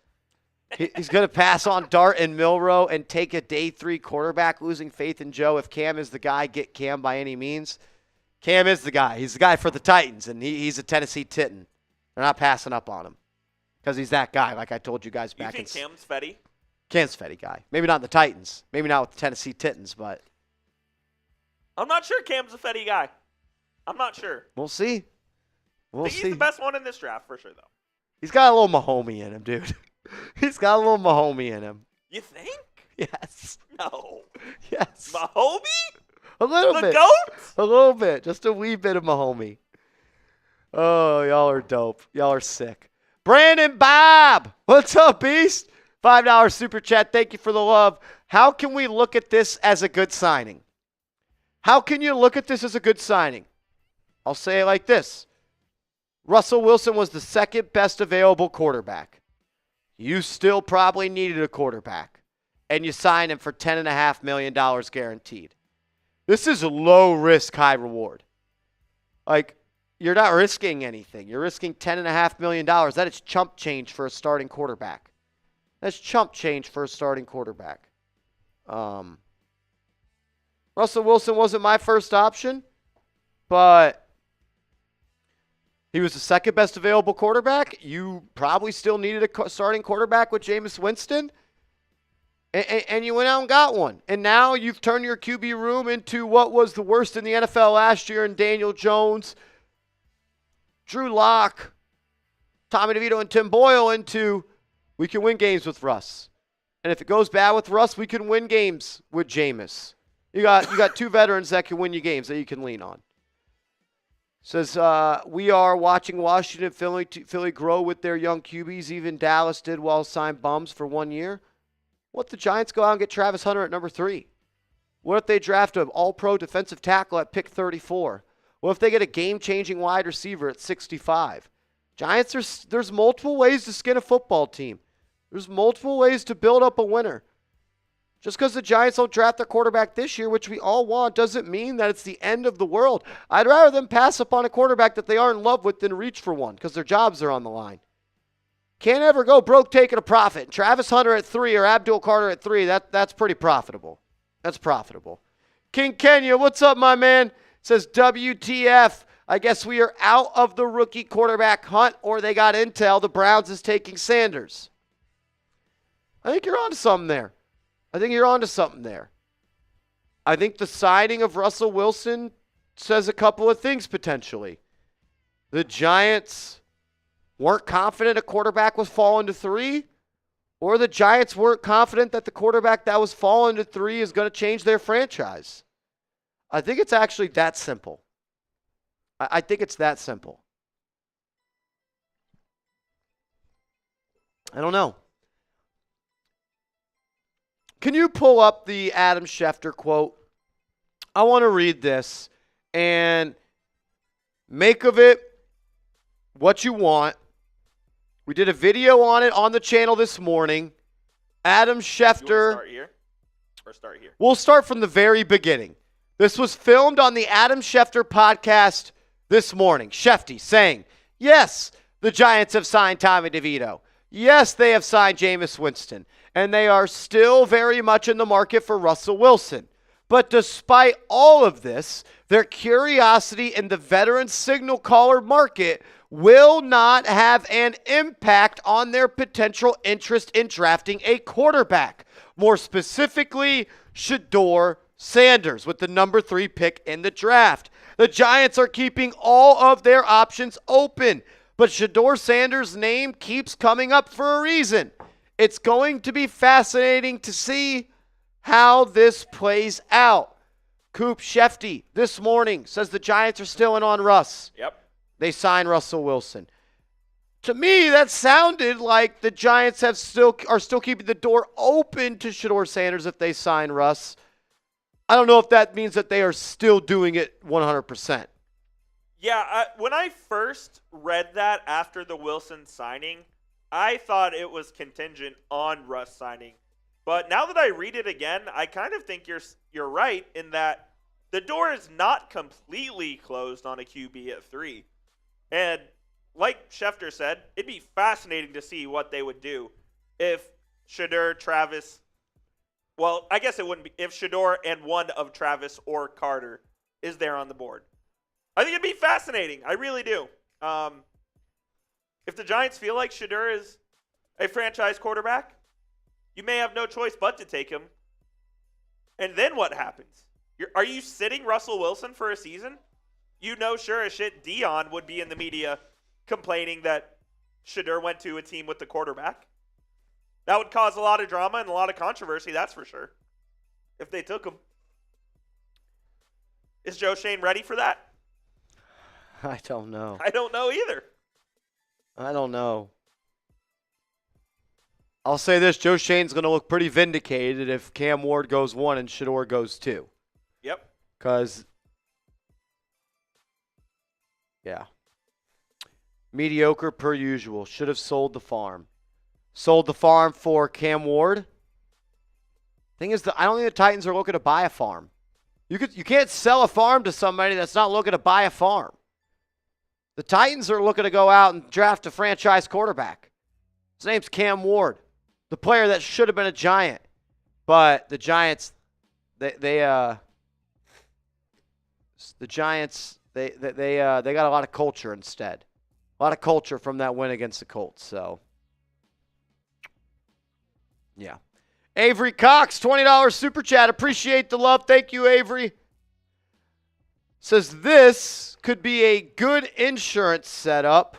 He's going to pass on Dart and Milroe and take a day 3 quarterback, losing faith in Joe. If Cam is the guy, get Cam by any means. Cam is the guy. He's the guy for the Titans, and he's a Tennessee Titan. They're not passing up on him because he's that guy, like I told you guys back in. You think Cam's Fetty? Cam's Fetty guy. Maybe not in the Titans. Maybe not with the Tennessee Titans, but. I'm not sure Cam's a Fetty guy. I'm not sure. We'll see. I think he's the best one in this draft for sure, though. He's got a little Mahomey in him, dude. He's got a little Mahomey in him. You think? Yes. No. Yes. Mahomey? A little bit. The GOAT? A little bit. Just a wee bit of Mahomey. Oh, y'all are dope. Y'all are sick. Brandon Bob. What's up, Beast? $5 super chat. Thank you for the love. How can we look at this as a good signing? How can you look at this as a good signing? I'll say it like this. Russell Wilson was the second best available quarterback. You still probably needed a quarterback, and you signed him for $10.5 million guaranteed. This is a low risk, high reward. Like, you're not risking anything. You're risking $10.5 million. That is chump change for a starting quarterback. That's chump change for a starting quarterback. Russell Wilson wasn't my first option, but he was the second best available quarterback. You probably still needed a starting quarterback with Jameis Winston. And you went out and got one. And now you've turned your QB room into what was the worst in the NFL last year in Daniel Jones, Drew Lock, Tommy DeVito, and Tim Boyle into we can win games with Russ. And if it goes bad with Russ, we can win games with Jameis. You got 2 veterans that can win you games that you can lean on. Says, we are watching Washington, Philly grow with their young QBs. Even Dallas did well, sign bums for 1 year. What if the Giants go out and get Travis Hunter at number 3? What if they draft an all-pro defensive tackle at pick 34? What if they get a game-changing wide receiver at 65? Giants, there's multiple ways to skin a football team. There's multiple ways to build up a winner. Just because the Giants don't draft their quarterback this year, which we all want, doesn't mean that it's the end of the world. I'd rather them pass up on a quarterback that they aren't in love with than reach for one because their jobs are on the line. Can't ever go broke taking a profit. Travis Hunter at 3 or Abdul Carter at 3, that's pretty profitable. That's profitable. King Kenya, what's up, my man? Says WTF. I guess we are out of the rookie quarterback hunt, or they got intel the Browns is taking Sanders. I think you're onto something there. I think the signing of Russell Wilson says a couple of things potentially. The Giants weren't confident a quarterback was falling to 3, or the Giants weren't confident that the quarterback that was falling to 3 is going to change their franchise. I think it's actually that simple. I think it's that simple. I don't know. Can you pull up the Adam Schefter quote? I want to read this and make of it what you want. We did a video on it on the channel this morning. Adam Schefter. You want to start here or start here? We'll start from the very beginning. This was filmed on the Adam Schefter podcast this morning. Shefty saying, yes, the Giants have signed Tommy DeVito. Yes, they have signed Jameis Winston. And they are still very much in the market for Russell Wilson. But despite all of this, their curiosity in the veteran signal caller market will not have an impact on their potential interest in drafting a quarterback. More specifically, Shedeur Sanders with the number 3 pick in the draft. The Giants are keeping all of their options open, but Shedeur Sanders' name keeps coming up for a reason. It's going to be fascinating to see how this plays out. Coop Shefty this morning says the Giants are still in on Russ. Yep. They signed Russell Wilson. To me, that sounded like the Giants are still keeping the door open to Shedeur Sanders if they sign Russ. I don't know if that means that they are still doing it 100%. Yeah, when I first read that after the Wilson signing, I thought it was contingent on Russ signing. But now that I read it again, I kind of think you're right in that the door is not completely closed on a QB at 3. And like Schefter said, it'd be fascinating to see what they would do if Shedeur, Travis, well, I guess it wouldn't be, if Shedeur and one of Travis or Carter is there on the board. I think it'd be fascinating. I really do. If the Giants feel like Shedeur is a franchise quarterback, you may have no choice but to take him. And then what happens? Are you sitting Russell Wilson for a season? You know sure as shit Dion would be in the media complaining that Shedeur went to a team with the quarterback. That would cause a lot of drama and a lot of controversy, that's for sure, if they took him. Is Joe Schoen ready for that? I don't know. I don't know either. I don't know. I'll say this, Joe Schoen's going to look pretty vindicated if Cam Ward goes 1 and Shedeur goes 2. Yep. Because, yeah. Mediocre per usual. Should have sold the farm. Sold the farm for Cam Ward. Thing is, I don't think the Titans are looking to buy a farm. You can't sell a farm to somebody that's not looking to buy a farm. The Titans are looking to go out and draft a franchise quarterback. His name's Cam Ward, the player that should have been a Giant. But the Giants, they got a lot of culture instead. A lot of culture from that win against the Colts. So, yeah. Avery Cox, $20 super chat. Appreciate the love. Thank you, Avery. Says this could be a good insurance setup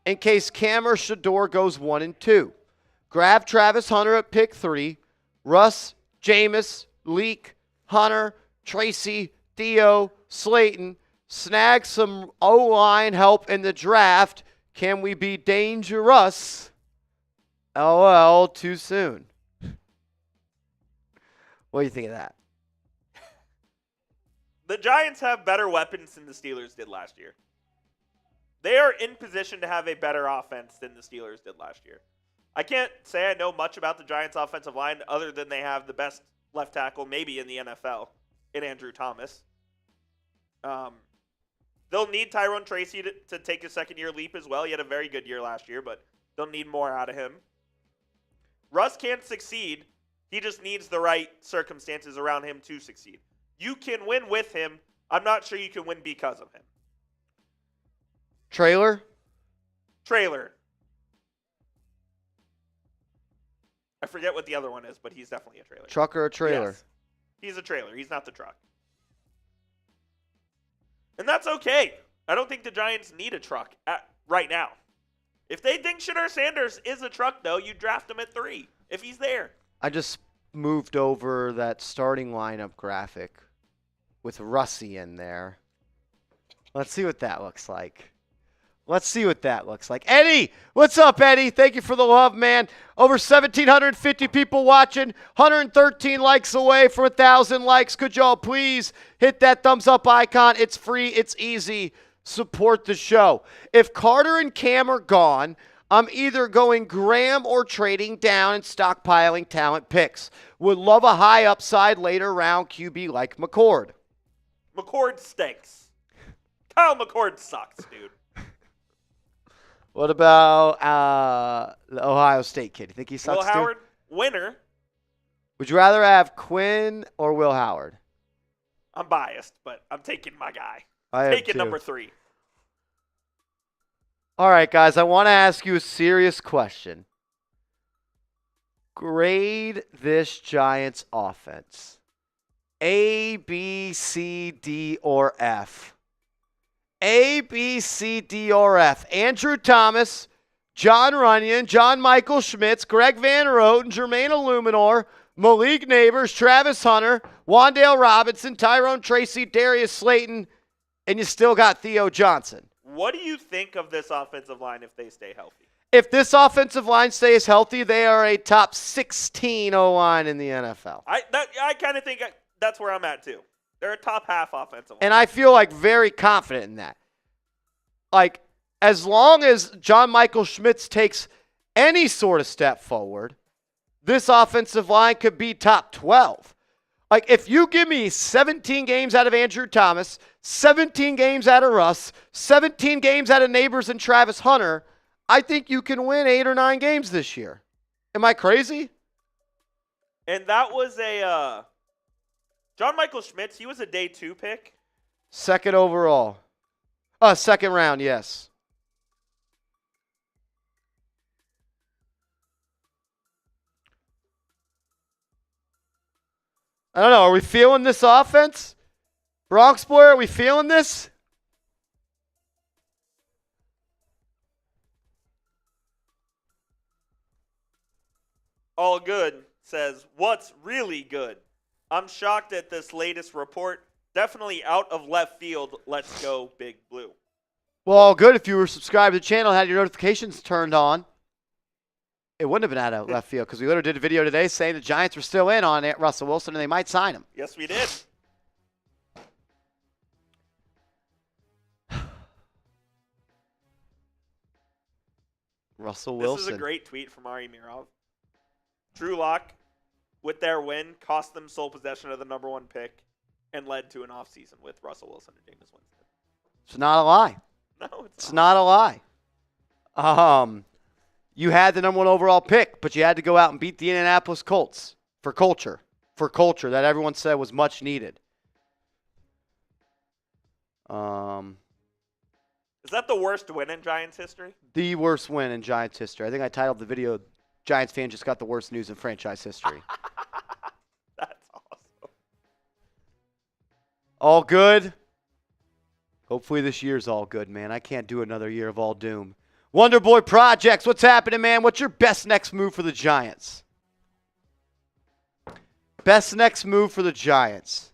in case Cam or Shedeur goes 1 and 2. Grab Travis Hunter at pick 3. Russ, Jameis, Leak, Hunter, Tracy, Theo, Slayton. Snag some O-line help in the draft. Can we be dangerous? LOL, too soon. What do you think of that? The Giants have better weapons than the Steelers did last year. They are in position to have a better offense than the Steelers did last year. I can't say I know much about the Giants' offensive line other than they have the best left tackle maybe in the NFL in Andrew Thomas. They'll need Tyrone Tracy to take a second-year leap as well. He had a very good year last year, but they'll need more out of him. Russ can succeed. He just needs the right circumstances around him to succeed. You can win with him. I'm not sure you can win because of him. Trailer. I forget what the other one is, but he's definitely a trailer. Truck or a trailer? Yes. He's a trailer. He's not the truck. And that's okay. I don't think the Giants need a truck right now. If they think Shedeur Sanders is a truck, though, you draft him at 3 if he's there. I just moved over that starting lineup graphic with Russie in there. Let's see what that looks like. Eddie, what's up, Eddie? Thank you for the love, man. Over 1,750 people watching, 113 likes away from 1,000 likes. Could y'all please hit that thumbs up icon? It's free. It's easy. Support the show. If Carter and Cam are gone, I'm either going Graham or trading down and stockpiling talent picks. Would love a high upside later round QB like McCord. McCord stinks. Kyle McCord sucks, dude. What about the Ohio State kid? You think he sucks Will Howard, winner. Would you rather have Quinn or Will Howard? I'm biased, but I'm taking my guy. I am taking too. number 3. All right, guys, I want to ask you a serious question. Grade this Giants offense. A, B, C, D, or F. A, B, C, D, or F. Andrew Thomas, John Runyon, John Michael Schmitz, Greg Van Roten, Jermaine Illuminor, Malik Neighbors, Travis Hunter, Wan'Dale Robinson, Tyrone Tracy, Darius Slayton, and you still got Theo Johnson. What do you think of this offensive line if they stay healthy? If this offensive line stays healthy, they are a top 16 O-line in the NFL. I kind of think that's where I'm at, too. They're a top half offensive line. And I feel like very confident in that. Like, as long as John Michael Schmitz takes any sort of step forward, this offensive line could be top 12. Like, if you give me 17 games out of Andrew Thomas, 17 games out of Russ, 17 games out of Neighbors and Travis Hunter, I think you can win 8 or 9 games this year. Am I crazy? And that was a John Michael Schmitz, he was a day 2 pick. Second overall. Second round, yes. I don't know. Are we feeling this offense? Bronx boy, are we feeling this? All good says, what's really good? I'm shocked at this latest report. Definitely out of left field. Let's go, Big Blue. Well, all good if you were subscribed to the channel and had your notifications turned on. It wouldn't have been out of left field because we literally did a video today saying the Giants were still in on Russell Wilson and they might sign him. Yes, we did. Russell Wilson. This is a great tweet from Ari Mirov. Drew Lock, with their win, cost them sole possession of the number 1 pick and led to an offseason with Russell Wilson and Jameis Winston. It's not a lie. No, it's not a lie. You had the number 1 overall pick, but you had to go out and beat the Indianapolis Colts for culture. For culture that everyone said was much needed. Is that the worst win in Giants history? The worst win in Giants history. I think I titled the video, Giants fan just got the worst news in franchise history. That's awesome. All good? Hopefully this year's all good, man. I can't do another year of all doom. Wonder Boy Projects, what's happening, man? What's your best next move for the Giants? Best next move for the Giants.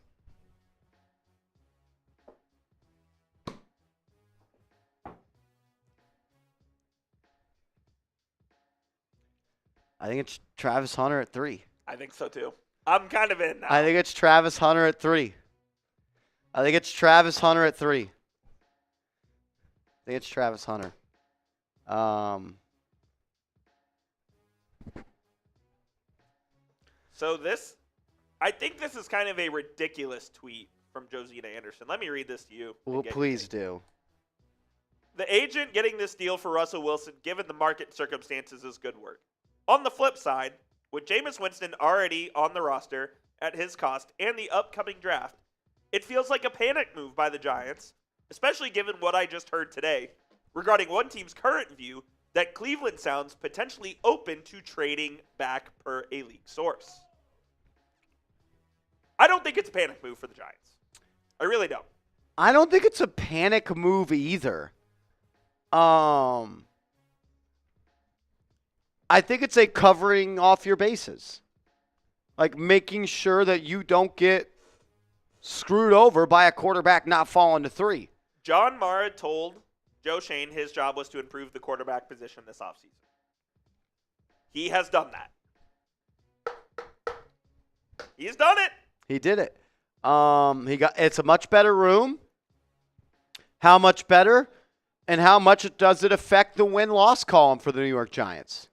I think it's Travis Hunter at 3. I think so too. I'm kind of in now. I think it's Travis Hunter at 3. I think it's Travis Hunter at 3. I think it's Travis Hunter. So I think this is kind of a ridiculous tweet from Josina Anderson. Let me read this to you. Well, please do. The agent getting this deal for Russell Wilson, given the market circumstances, is good work. On the flip side, with Jameis Winston already on the roster at his cost and the upcoming draft, it feels like a panic move by the Giants, especially given what I just heard today regarding one team's current view that Cleveland sounds potentially open to trading back per a league source. I don't think it's a panic move for the Giants. I really don't. I don't think it's a panic move either. I think it's a covering off your bases. Like making sure that you don't get screwed over by a quarterback not falling to 3. John Mara told Joe Schoen his job was to improve the quarterback position this offseason. He has done that. He's done it. He did it. It's a much better room. How much better? And how much does it affect the win-loss column for the New York Giants?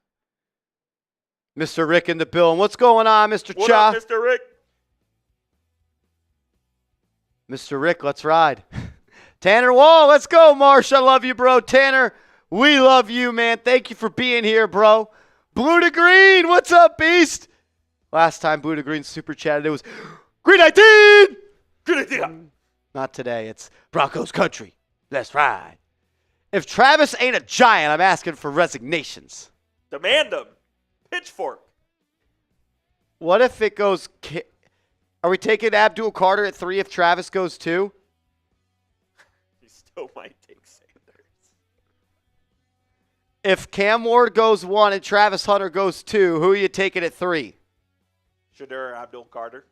Mr. Rick in the building. What's going on, Mr. What Cha? up, Mr. Rick? Mr. Rick, let's ride. Tanner Wall, let's go, Marsh. I love you, bro. Tanner, we love you, man. Thank you for being here, bro. Blue to Green, what's up, Beast? Last time Blue to Green super chatted, it was Green 19! Good idea. Not today. It's Broncos country. Let's ride. If Travis ain't a Giant, I'm asking for resignations. Demand them. Pitchfork. What if it goes... Are we taking Abdul Carter at 3 if Travis goes 2? You still might take Sanders. If Cam Ward goes 1 and Travis Hunter goes 2, who are you taking at 3? Shedeur Abdul Carter.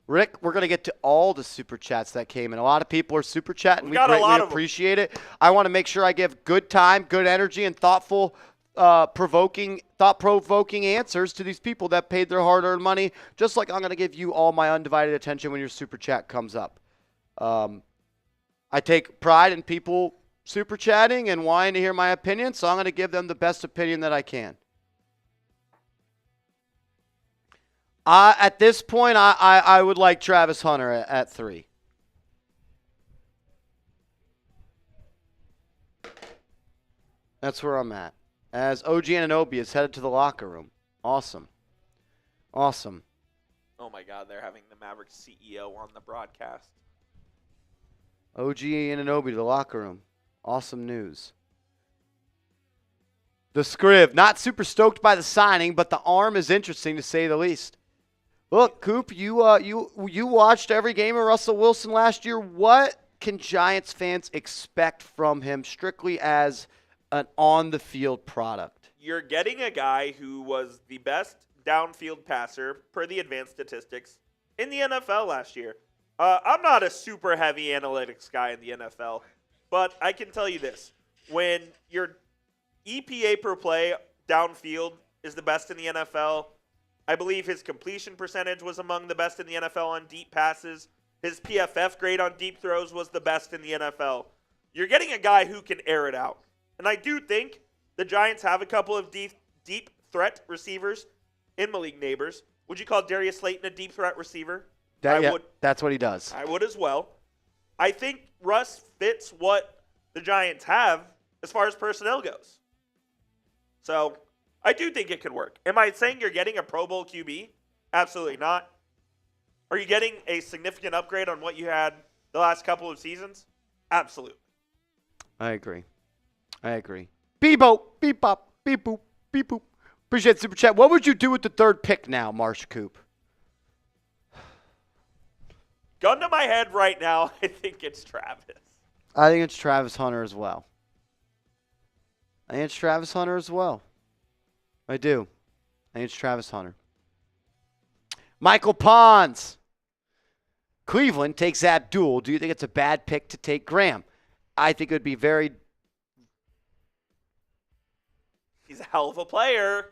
Rick, we're going to get to all the super chats that came in. A lot of people are super chatting. We greatly appreciate it. I want to make sure I give good time, good energy, and thought-provoking answers to these people that paid their hard-earned money, just like I'm going to give you all my undivided attention when your super chat comes up. I take pride in people super chatting and wanting to hear my opinion, so I'm going to give them the best opinion that I can. At this point, I would like Travis Hunter at 3. That's where I'm at. As OG Anunoby is headed to the locker room. Awesome. Awesome. Oh, my God. They're having the Mavericks CEO on the broadcast. OG Anunoby to the locker room. Awesome news. The Scriv. Not super stoked by the signing, but the arm is interesting to say the least. Look, Coop, you watched every game of Russell Wilson last year. What can Giants fans expect from him strictly as an on-the-field product? You're getting a guy who was the best downfield passer per the advanced statistics in the NFL last year. I'm not a super heavy analytics guy in the NFL, but I can tell you this. When your EPA per play downfield is the best in the NFL, I believe his completion percentage was among the best in the NFL on deep passes. His PFF grade on deep throws was the best in the NFL. You're getting a guy who can air it out. And I do think the Giants have a couple of deep threat receivers in Malik Neighbors. Would you call Darius Slayton a deep threat receiver? That's what he does. I would as well. I think Russ fits what the Giants have as far as personnel goes. So I do think it could work. Am I saying you're getting a Pro Bowl QB? Absolutely not. Are you getting a significant upgrade on what you had the last couple of seasons? Absolutely. I agree. Beep-bo, beep-bop, beep-boop, beep-boop. Appreciate the super chat. What would you do with the 3rd pick now, Marsh Coop? Gun to my head right now, I think it's Travis. I think it's Travis Hunter as well. I do. I think it's Travis Hunter. Michael Pons. Cleveland takes Abdul. Do you think it's a bad pick to take Graham? I think it would be very... He's a hell of a player.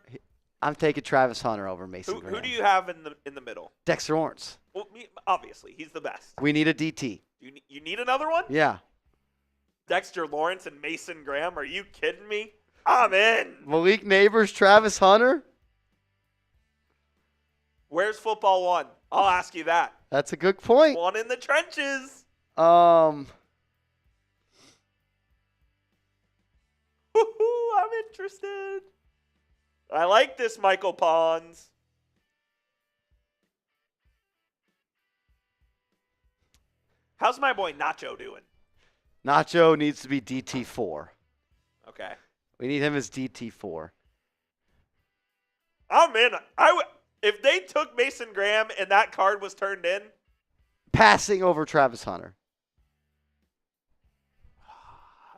I'm taking Travis Hunter over Mason Graham. Who do you have in the middle? Dexter Lawrence. Well, obviously, he's the best. We need a DT. You need another one? Yeah. Dexter Lawrence and Mason Graham? Are you kidding me? I'm in. Malik Neighbors, Travis Hunter. Where's football one? I'll ask you that. That's a good point. One in the trenches. Woo-hoo, I'm interested. I like this, Michael Pons. How's my boy Nacho doing? Nacho needs to be DT4. Okay. We need him as DT4. I'm in. If they took Mason Graham and that card was turned in. Passing over Travis Hunter.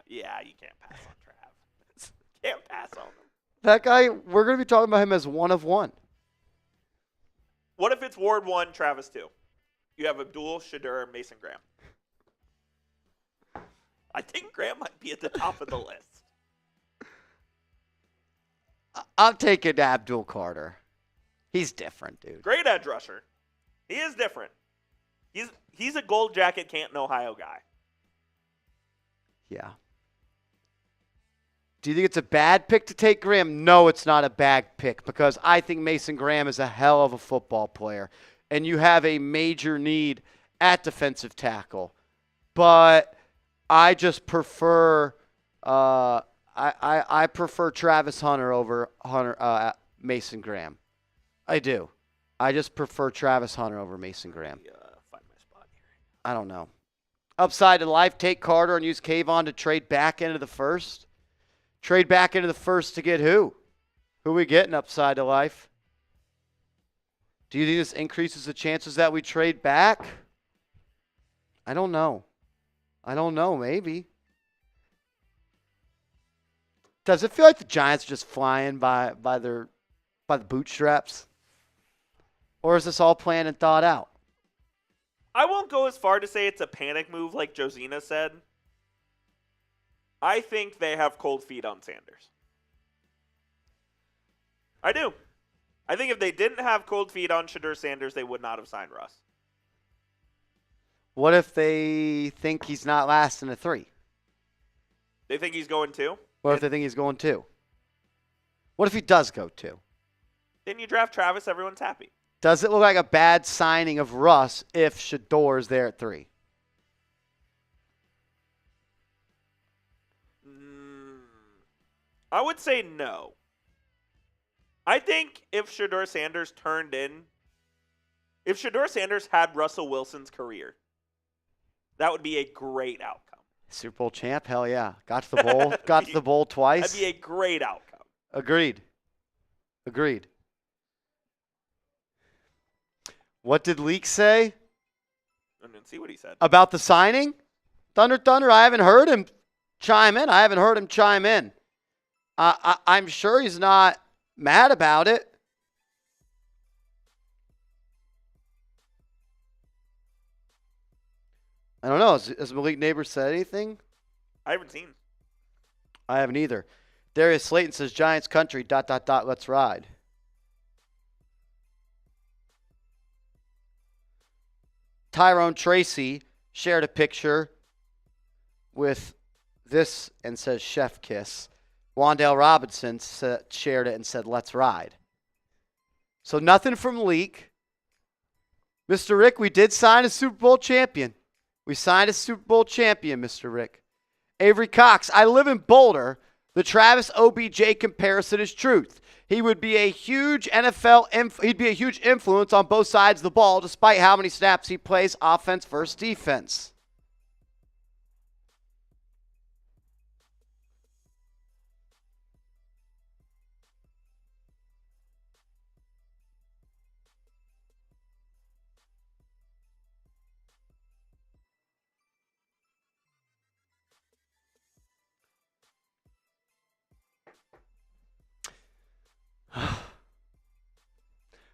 Yeah, you can't pass on Trav. Can't pass on him. That guy, we're going to be talking about him as one of one. What if it's Ward 1, Travis 2? You have Abdul, Shedeur, and Mason Graham. I think Graham might be at the top of the list. I'm taking Abdul Carter. He's different, dude. Great edge rusher. He is different. He's a gold jacket Canton, Ohio guy. Yeah. Do you think it's a bad pick to take Graham? No, it's not a bad pick because I think Mason Graham is a hell of a football player, and you have a major need at defensive tackle. But I just prefer I prefer Travis Hunter over Mason Graham. I do. I just prefer Travis Hunter over Mason Graham. Find my spot here. I don't know. Upside to life, take Carter and use Kayvon to trade back into the first. Trade back into the first to get who? Who we getting upside to life? Do you think this increases the chances that we trade back? I don't know. Maybe. Does it feel like the Giants are just flying by the bootstraps? Or is this all planned and thought out? I won't go as far to say it's a panic move like Josina said. I think they have cold feet on Sanders. I do. I think if they didn't have cold feet on Shedeur Sanders, they would not have signed Russ. What if they think he's not lasting a 3? They think he's going 2? What if they think he's going 2? What if he does go 2? Then you draft Travis, everyone's happy. Does it look like a bad signing of Russ if Shedeur is there at 3? I would say no. I think if Shedeur Sanders if Shedeur Sanders had Russell Wilson's career, that would be a great outcome. Super Bowl champ? Hell yeah. Got to the bowl. Got to the bowl twice. That'd be a great outcome. Agreed. What did Leak say? I didn't see what he said. About the signing? Thunder, I haven't heard him chime in. I'm sure he's not mad about it. I don't know. Has Malik Neighbors said anything? I haven't seen. I haven't either. Darius Slayton says, Giants country, ... let's ride. Tyrone Tracy shared a picture with this and says, chef kiss. Wandale Robinson shared it and said, let's ride. So nothing from Leak. Mr. Rick, we did sign a Super Bowl champion. Mr. Rick. Avery Cox, I live in Boulder. The Travis OBJ comparison is truth. He would be a huge he'd be a huge influence on both sides of the ball despite how many snaps he plays offense versus defense.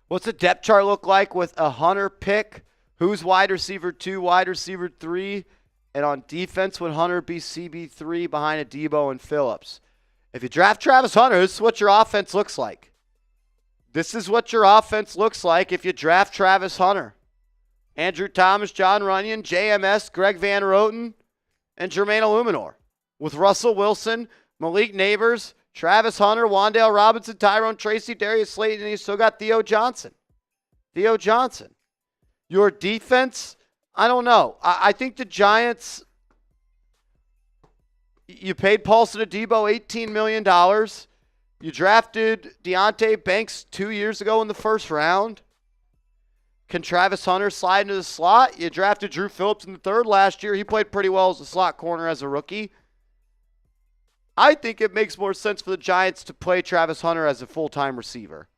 What's the depth chart look like with a Hunter pick? Who's wide receiver 2, wide receiver 3? And on defense, would Hunter be CB3 behind a Debo and Phillips? If you draft Travis Hunter, this is what your offense looks like. This is what your offense looks like if you draft Travis Hunter. Andrew Thomas, John Runyon, JMS, Greg Van Roten, and Jermaine Illuminor. With Russell Wilson, Malik Neighbors, Travis Hunter, Wan'Dale Robinson, Tyrone Tracy, Darius Slayton, and you still got Theo Johnson. Theo Johnson. Your defense, I don't know. I think the Giants, you paid Paulson Adebo $18 million. You drafted Deonte Banks 2 years ago in the first round. Can Travis Hunter slide into the slot? You drafted Drew Phillips in the third last year. He played pretty well as a slot corner as a rookie. I think it makes more sense for the Giants to play Travis Hunter as a full-time receiver.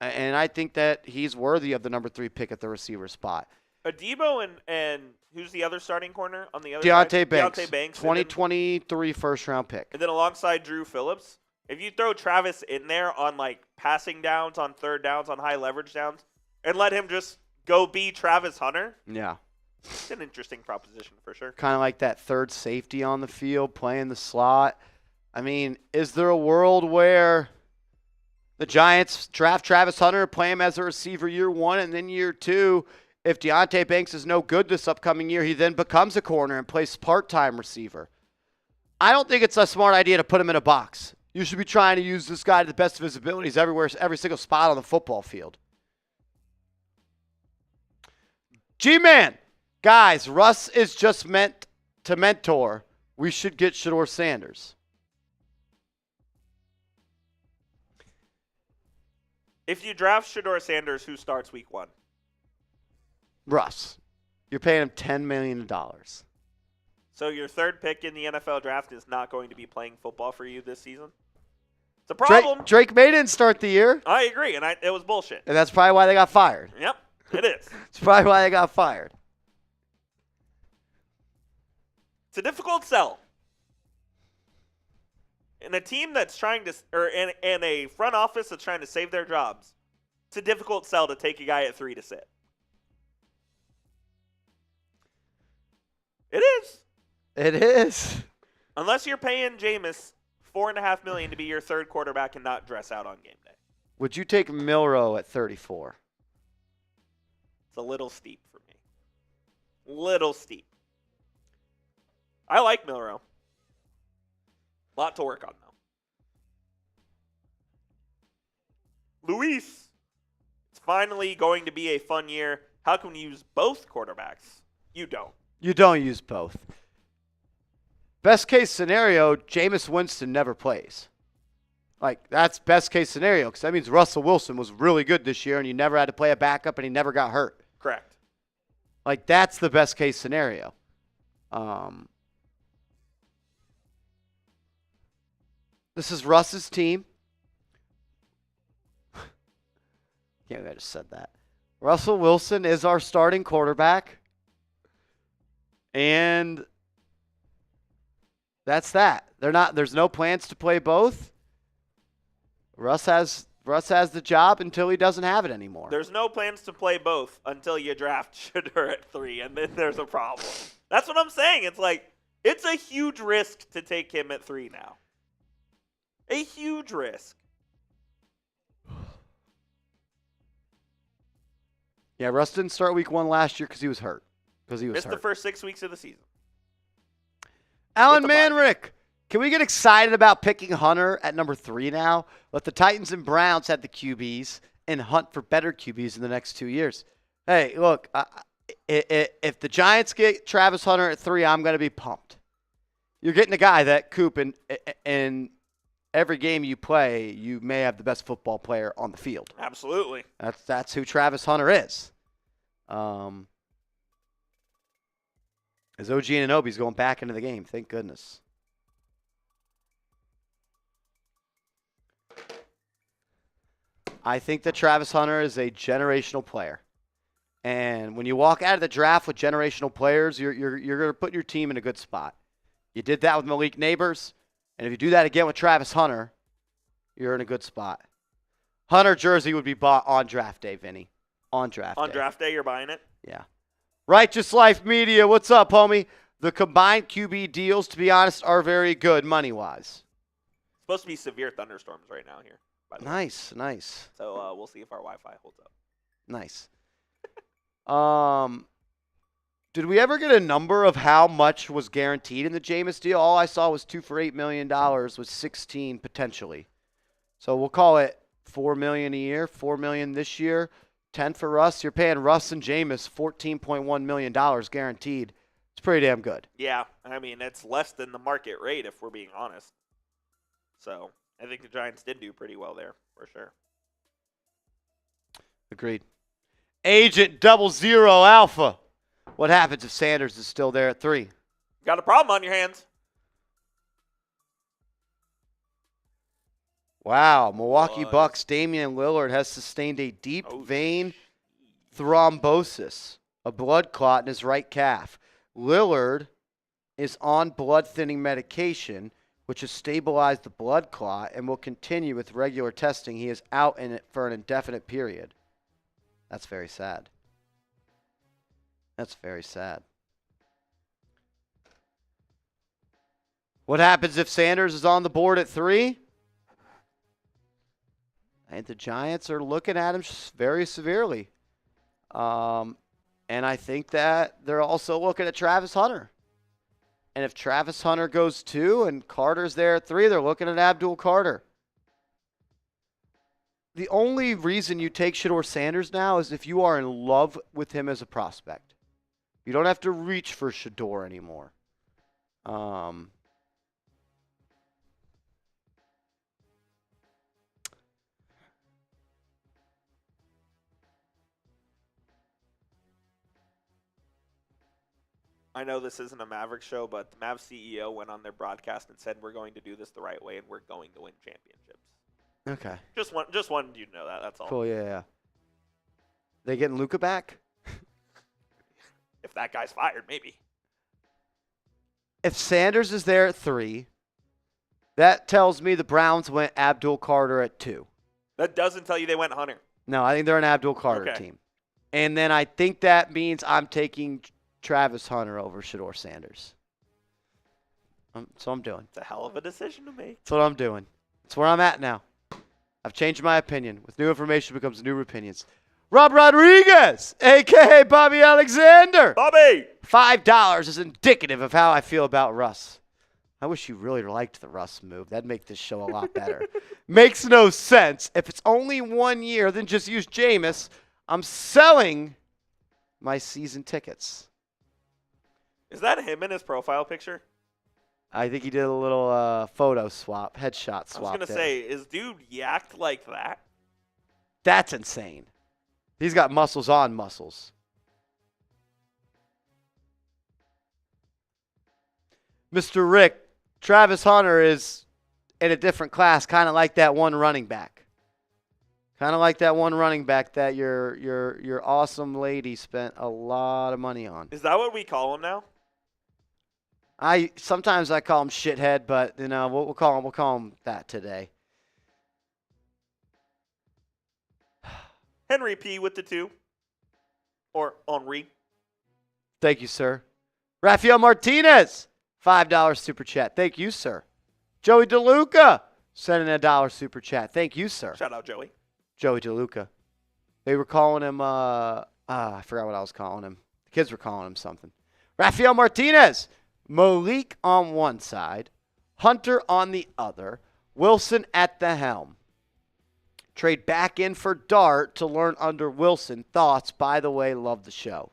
And I think that he's worthy of the number 3 pick at the receiver spot. Adebo and who's the other starting corner on the other Deonte side? Banks. Deonte Banks. 2023 first-round pick. And then alongside Drew Phillips, if you throw Travis in there on like passing downs, on third downs, on high leverage downs, and let him just go be Travis Hunter, yeah, it's an interesting proposition for sure. Kind of like that third safety on the field, playing the slot. I mean, is there a world where the Giants draft Travis Hunter, play him as a receiver year 1, and then year 2, if Deonte Banks is no good this upcoming year, he then becomes a corner and plays part-time receiver? I don't think it's a smart idea to put him in a box. You should be trying to use this guy to the best of his abilities everywhere, every single spot on the football field. G-Man, guys, Russ is just meant to mentor. We should get Shedeur Sanders. If you draft Shedeur Sanders, who starts week 1? Russ. You're paying him $10 million. So your third pick in the NFL draft is not going to be playing football for you this season? It's a problem. Drake May didn't start the year. I agree, and it was bullshit. And that's probably why they got fired. Yep, it is. It's probably why they got fired. It's a difficult sell. And a team that's trying to, and a front office that's trying to save their jobs, it's a difficult sell to take a guy at 3 to sit. It is. It is. Unless you're paying Jameis $4.5 million to be your third quarterback and not dress out on game day. Would you take Milroe at 34? It's a little steep for me. Little steep. I like Milroe. Lot to work on, though. Luis, it's finally going to be a fun year. How can we use both quarterbacks? You don't. You don't use both. Best case scenario, Jameis Winston never plays. Like, that's best case scenario because that means Russell Wilson was really good this year and he never had to play a backup and he never got hurt. Correct. Like, that's the best case scenario. This is Russ's team. Can't believe I just said that. Russell Wilson is our starting quarterback. And that's that. There's no plans to play both. Russ has the job until he doesn't have it anymore. There's no plans to play both until you draft Shedeur at 3, and then there's a problem. That's what I'm saying. It's like, it's a huge risk to take him at 3 now. A huge risk. Yeah, Russ didn't start week 1 last year because he was hurt. Missed the first 6 weeks of the season. Alan Manrick, can we get excited about picking Hunter at number 3 now? Let the Titans and Browns have the QBs and hunt for better QBs in the next 2 years. Hey, look, if the Giants get Travis Hunter at 3, I'm going to be pumped. You're getting a guy that, Coop, in every game you play, you may have the best football player on the field. Absolutely. That's who Travis Hunter is. As OG Anunoby's going back into the game, thank goodness. I think that Travis Hunter is a generational player. And when you walk out of the draft with generational players, you're going to put your team in a good spot. You did that with Malik Neighbors, and if you do that again with Travis Hunter, you're in a good spot. Hunter jersey would be bought on draft day, Vinny. On draft day. On draft day, you're buying it? Yeah. Righteous Life Media, what's up, homie? The combined QB deals, to be honest, are very good money-wise. Supposed to be severe thunderstorms right now here. By the way. Nice. So we'll see if our Wi-Fi holds up. Nice. Did we ever get a number of how much was guaranteed in the Jameis deal? All I saw was 2 for $8 million with 16 potentially. So we'll call it $4 million a year, $4 million this year, 10 for Russ. You're paying Russ and Jameis $14.1 million guaranteed. It's pretty damn good. Yeah, I mean, it's less than the market rate if we're being honest. So I think the Giants did do pretty well there for sure. Agreed. Agent 00 Alpha. What happens if Sanders is still there at 3? Got a problem on your hands. Wow. Milwaukee Bucks Damian Lillard has sustained a deep vein thrombosis, a blood clot in his right calf. Lillard is on blood-thinning medication, which has stabilized the blood clot and will continue with regular testing. He is out in it for an indefinite period. That's very sad. That's very sad. What happens if Sanders is on the board at 3? I think the Giants are looking at him very severely. And I think that they're also looking at Travis Hunter. And if Travis Hunter goes 2 and Carter's there at 3, they're looking at Abdul Carter. The only reason you take Shedeur Sanders now is if you are in love with him as a prospect. You don't have to reach for Shedeur anymore. I know this isn't a Maverick show, but the Mavs CEO went on their broadcast and said we're going to do this the right way and we're going to win championships. Okay. Just wanted you to know that. That's all. Cool, yeah. They getting Luka back? If that guy's fired, maybe. If Sanders is there at 3, that tells me the Browns went Abdul Carter at 2. That doesn't tell you they went Hunter. No, I think they're an Abdul Carter team. And then I think that means I'm taking Travis Hunter over Shedeur Sanders. That's what I'm doing. It's a hell of a decision to make. That's what I'm doing. That's where I'm at now. I've changed my opinion. With new information becomes new opinions. Rob Rodriguez, a.k.a. Bobby Alexander. Bobby! $5 is indicative of how I feel about Russ. I wish you really liked the Russ move. That'd make this show a lot better. Makes no sense. If it's only 1 year, then just use Jameis. I'm selling my season tickets. Is that him in his profile picture? I think he did a little photo swap, headshot swap. I was going to say, is dude yacked like that? That's insane. He's got muscles on muscles. Mr. Rick, Travis Hunter is in a different class, kind of like that one running back. Kind of like that one running back that your awesome lady spent a lot of money on. Is that what we call him now? Sometimes I call him shithead, but you know we'll call him that today. Henry P with the 2. Or Henri. Thank you, sir. Rafael Martinez, $5 super chat. Thank you, sir. Joey DeLuca, sending a $1 super chat. Thank you, sir. Shout out, Joey. Joey DeLuca. They were calling him, I forgot what I was calling him. The kids were calling him something. Rafael Martinez, Malik on one side, Hunter on the other, Wilson at the helm. Trade back in for Dart to learn under Wilson. Thoughts? By the way, love the show.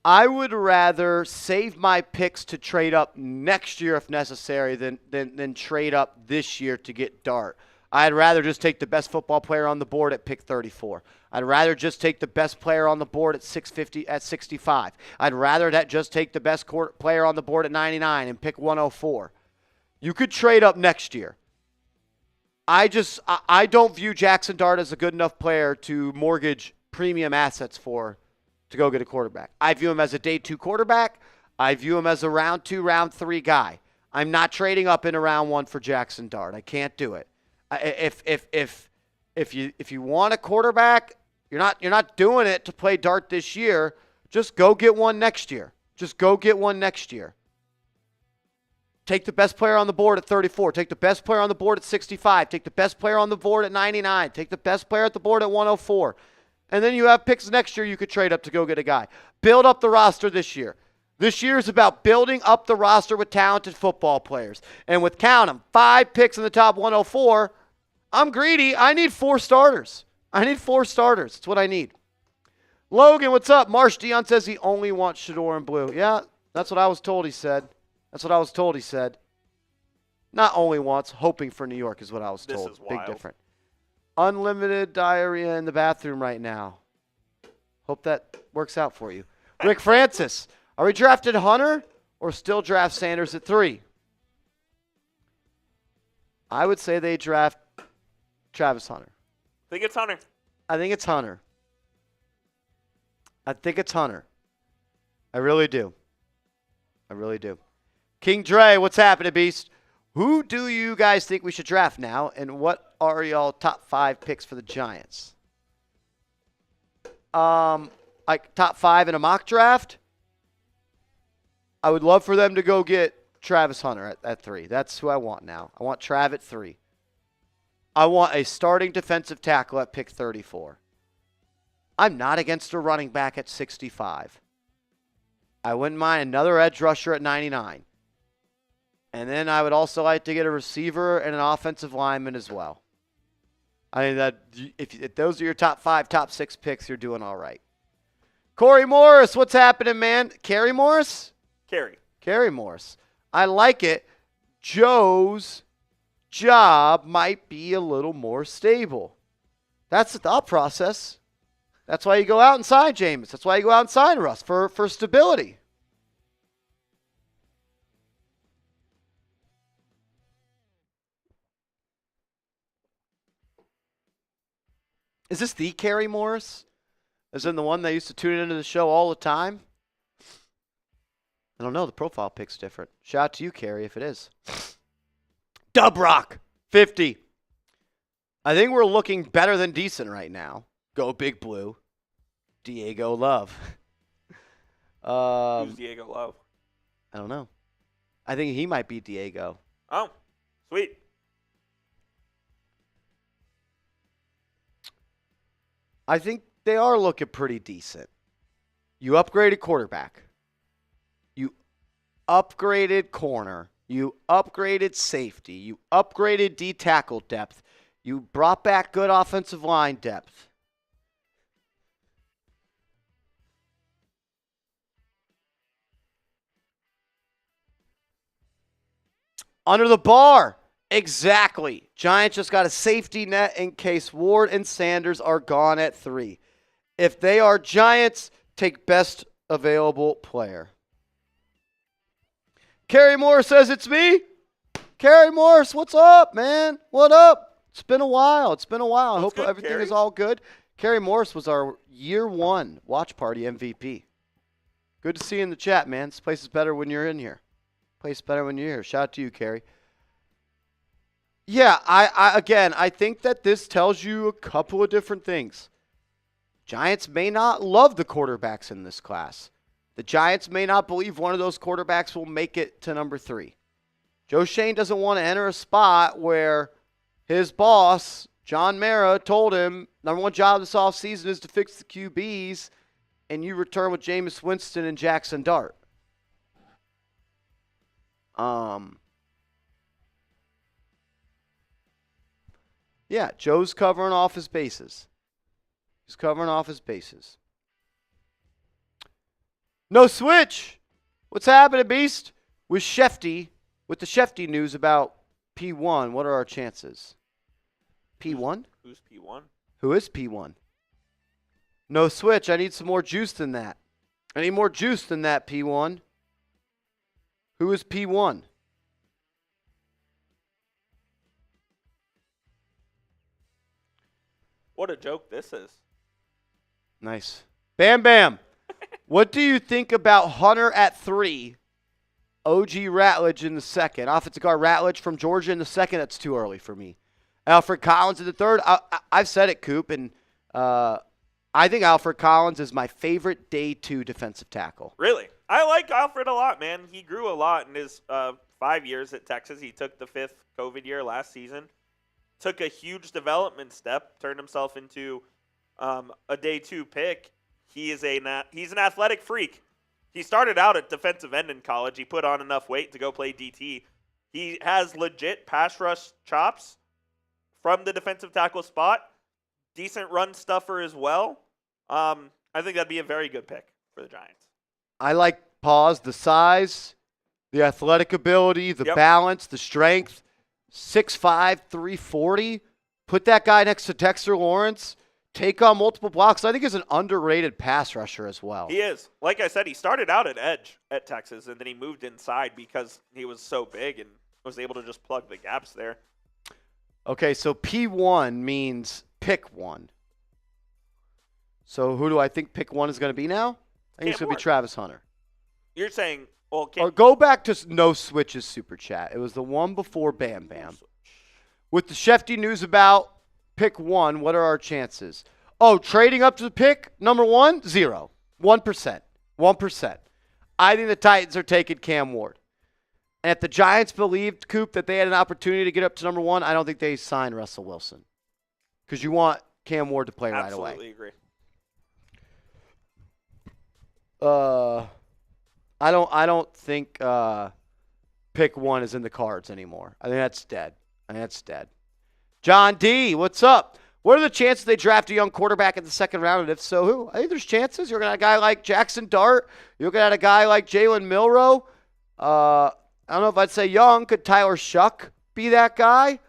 I would rather save my picks to trade up next year if necessary than trade up this year to get Dart. I'd rather just take the best football player on the board at pick 34. I'd rather just take the best player on the board at 65. I'd rather just take the best player on the board at 99 and pick 104. You could trade up next year. I don't view Jackson Dart as a good enough player to mortgage premium assets for to go get a quarterback. I view him as a day 2 quarterback. I view him as a round 2, round 3 guy. I'm not trading up in a round 1 for Jackson Dart. I can't do it. If you want a quarterback, you're not doing it to play Dart this year. Just go get one next year. Take the best player on the board at 34. Take the best player on the board at 65. Take the best player on the board at 99. Take the best player at the board at 104. And then you have picks next year you could trade up to go get a guy. Build up the roster this year. This year is about building up the roster with talented football players. And with, count them, 5 picks in the top 104, I'm greedy. I need 4 starters. That's what I need. Logan, what's up? Marsh Dion says he only wants Shedeur in blue. Yeah, that's what I was told he said. Not only wants, hoping for New York is what I was told. This is wild. Big difference. Unlimited diarrhea in the bathroom right now. Hope that works out for you. Rick Francis, are we drafted Hunter or still draft Sanders at 3? I would say they draft Travis Hunter. I think it's Hunter. I really do. King Dre, what's happening, Beast? Who do you guys think we should draft now, and what are y'all top 5 picks for the Giants? Like top 5 in a mock draft? I would love for them to go get Travis Hunter at 3. That's who I want now. I want Trav at 3. I want a starting defensive tackle at pick 34. I'm not against a running back at 65. I wouldn't mind another edge rusher at 99. And then I would also like to get a receiver and an offensive lineman as well. I mean, that if those are your top 5, top 6 picks, you're doing all right. Corey Morris, what's happening, man? Kerry Morris? Kerry Morris. I like it. Joe's job might be a little more stable. That's the thought process. That's why you go out and sign Jameis. That's why you go out and sign Russ, for stability. Is this the Kerry Morris? Is in the one that used to tune into the show all the time? I don't know. The profile pic's different. Shout out to you, Kerry, if it is. Dub Rock, 50. I think we're looking better than decent right now. Go Big Blue. Diego Love. Who's Diego Love? I don't know. I think he might be Diego. Oh, sweet. I think they are looking pretty decent. You upgraded quarterback. You upgraded corner. You upgraded safety. You upgraded D-tackle depth. You brought back good offensive line depth. Under the bar. Exactly. Giants just got a safety net in case Ward and Sanders are gone at 3. If they are Giants, take best available player. Kerry Morris says it's me. Kerry Morris, what's up, man? What up? It's been a while. I hope everything is all good. Kerry Morris was our year 1 watch party MVP. Good to see you in the chat, man. This place is better when you're in here. Shout out to you, Kerry. Yeah, I think that this tells you a couple of different things. Giants may not love the quarterbacks in this class. The Giants may not believe one of those quarterbacks will make it to number 3. Joe Schoen doesn't want to enter a spot where his boss, John Mara, told him number 1 job this offseason is to fix the QBs, and you return with Jameis Winston and Jackson Dart. Yeah, Joe's covering off his bases. No switch. What's happening, Beast? With the Shefty news about P1, what are our chances? P1? Who's P1? Who is P1? No switch. I need some more juice than that. P1. Who is P1? What a joke this is. Nice. Bam Bam. What do you think about Hunter at 3? OG Ratledge in the 2nd. Offensive guard Ratledge from Georgia in the 2nd. That's too early for me. Alfred Collins in the 3rd. I've said it, Coop, and I think Alfred Collins is my favorite day 2 defensive tackle. Really? I like Alfred a lot, man. He grew a lot in his 5 years at Texas. He took the 5th COVID year last season. Took a huge development step, turned himself into a day 2 pick. He's an athletic freak. He started out at defensive end in college. He put on enough weight to go play DT. He has legit pass rush chops from the defensive tackle spot. Decent run stuffer as well. I think that'd be a very good pick for the Giants. I like the size, the athletic ability, the balance, the strength. 6'5", 340. Put that guy next to Dexter Lawrence. Take on multiple blocks. I think he's an underrated pass rusher as well. He is. Like I said, he started out at edge at Texas, and then he moved inside because he was so big and was able to just plug the gaps there. Okay, so P1 means pick one. So who do I think pick one is going to be now? I think it's going to be Travis Hunter. You're saying, well, or go back to No Switches Super Chat. It was the one before Bam Bam. With the Shefty news about pick one, what are our chances? Oh, trading up to the pick, number 1, 0. 1%. 1%. I think the Titans are taking Cam Ward. And if the Giants believed, Coop, that they had an opportunity to get up to number 1, I don't think they signed Russell Wilson. Because you want Cam Ward to play right away. Absolutely agree. I don't think pick one is in the cards anymore. I think that's dead. John D, what's up? What are the chances they draft a young quarterback in the second round? And if so, who? I think there's chances. You're going to have a guy like Jackson Dart. You're going to have a guy like Jalen Milroe. I don't know if I'd say young. Could Tyler Shuck be that guy?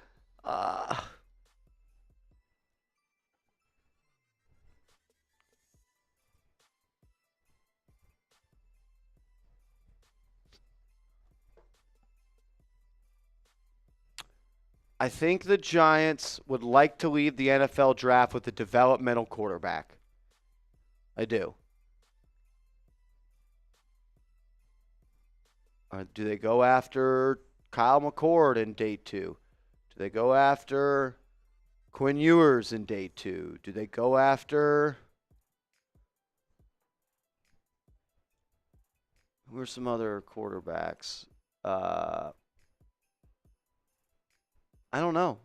I think the Giants would like to leave the NFL draft with a developmental quarterback. I do. Do they go after Kyle McCord in day 2? Do they go after Quinn Ewers in day 2? Do they go after... Who are some other quarterbacks? I don't know.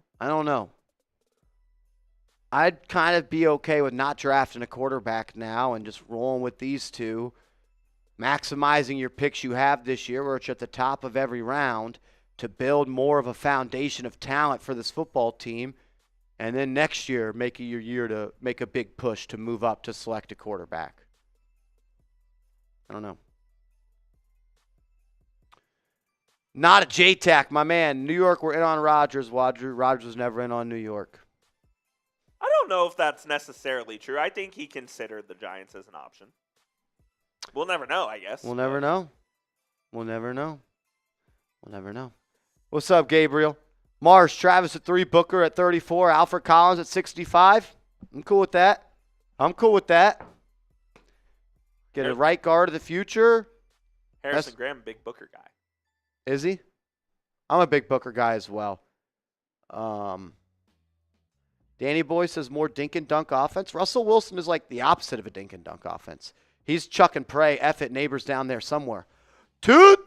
I'd kind of be okay with not drafting a quarterback now and just rolling with these two, maximizing your picks you have this year, where it's at the top of every round, to build more of a foundation of talent for this football team, and then next year make it your year to make a big push to move up to select a quarterback. I don't know. Not a JTAC, my man. New York, we're in on Rodgers. Rodgers was never in on New York. I don't know if that's necessarily true. I think he considered the Giants as an option. We'll never know, I guess. We'll never know. What's up, Gabriel? Marsh, Travis at 3, Booker at 34, Alfred Collins at 65. I'm cool with that. Get a right guard of the future. Harrison Graham, big Booker guy. Is he? I'm a big Booker guy as well. Danny Boy says more dink and dunk offense. Russell Wilson is like the opposite of a dink and dunk offense. He's chuck and pray, F it, neighbors down there somewhere. Tuto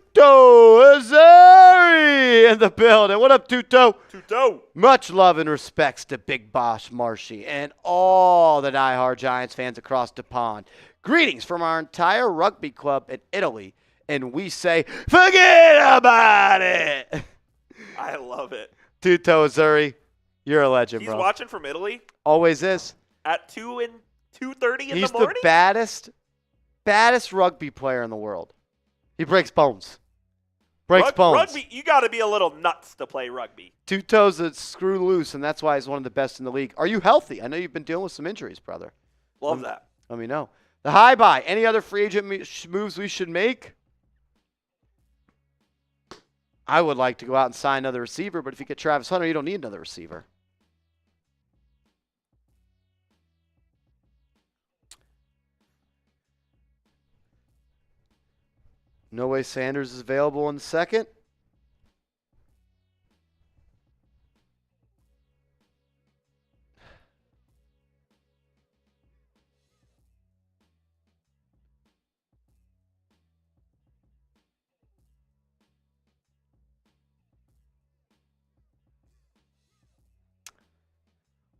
Azari in the building. What up, Tuto? Tuto. Much love and respects to Big Boss Marshy and all the diehard Giants fans across the pond. Greetings from our entire rugby club in Italy. And we say, forget about it. I love it. Tuto Azuri, you're a legend, bro. He's watching from Italy. Always is. At 2:30 in the morning? He's the baddest rugby player in the world. He breaks bones. Rugby, you got to be a little nuts to play rugby. Tuto's a screw loose, and that's why he's one of the best in the league. Are you healthy? I know you've been dealing with some injuries, brother. Love that. Let me know. The high buy. Any other free agent moves we should make? I would like to go out and sign another receiver, but if you get Travis Hunter, you don't need another receiver. No way Sanders is available in the second.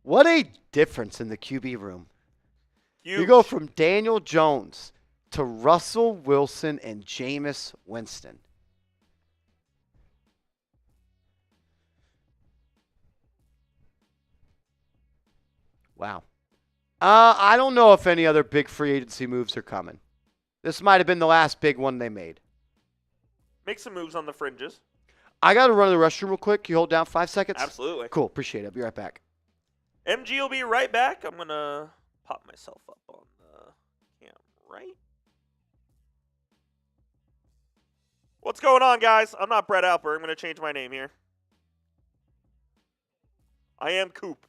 What a difference in the QB room. Huge. You go from Daniel Jones to Russell Wilson and Jameis Winston. Wow. I don't know if any other big free agency moves are coming. This might have been the last big one they made. Make some moves on the fringes. I got to run to the restroom real quick. Can you hold down 5 seconds? Absolutely. Cool. Appreciate it. I'll be right back. MG will be right back. I'm going to pop myself up on the camera, right? What's going on, guys? I'm not Brett Alper. I'm going to change my name here. I am Coop.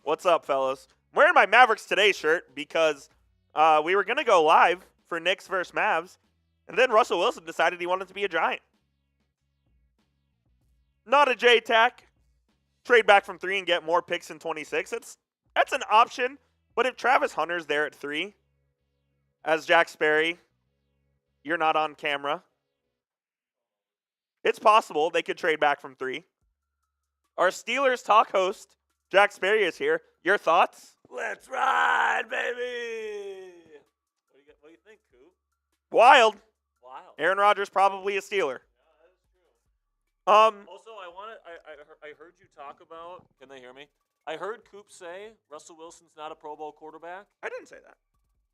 What's up, fellas? I'm wearing my Mavericks Today shirt because we were going to go live for Knicks versus Mavs, and then Russell Wilson decided he wanted to be a Giant. Not a J-Tac. Trade back from 3 and get more picks in 26. That's an option, but if Travis Hunter's there at 3, as Jack Sperry, you're not on camera. It's possible they could trade back from 3. Our Steelers talk host, Jack Sperry, is here. Your thoughts? Let's ride, baby! What do you think, Coop? Wild. Wow. Aaron Rodgers probably a Steeler. Yeah, that is true. Also, I heard you talk about, can they hear me? I heard Coop say Russell Wilson's not a Pro Bowl quarterback. I didn't say that.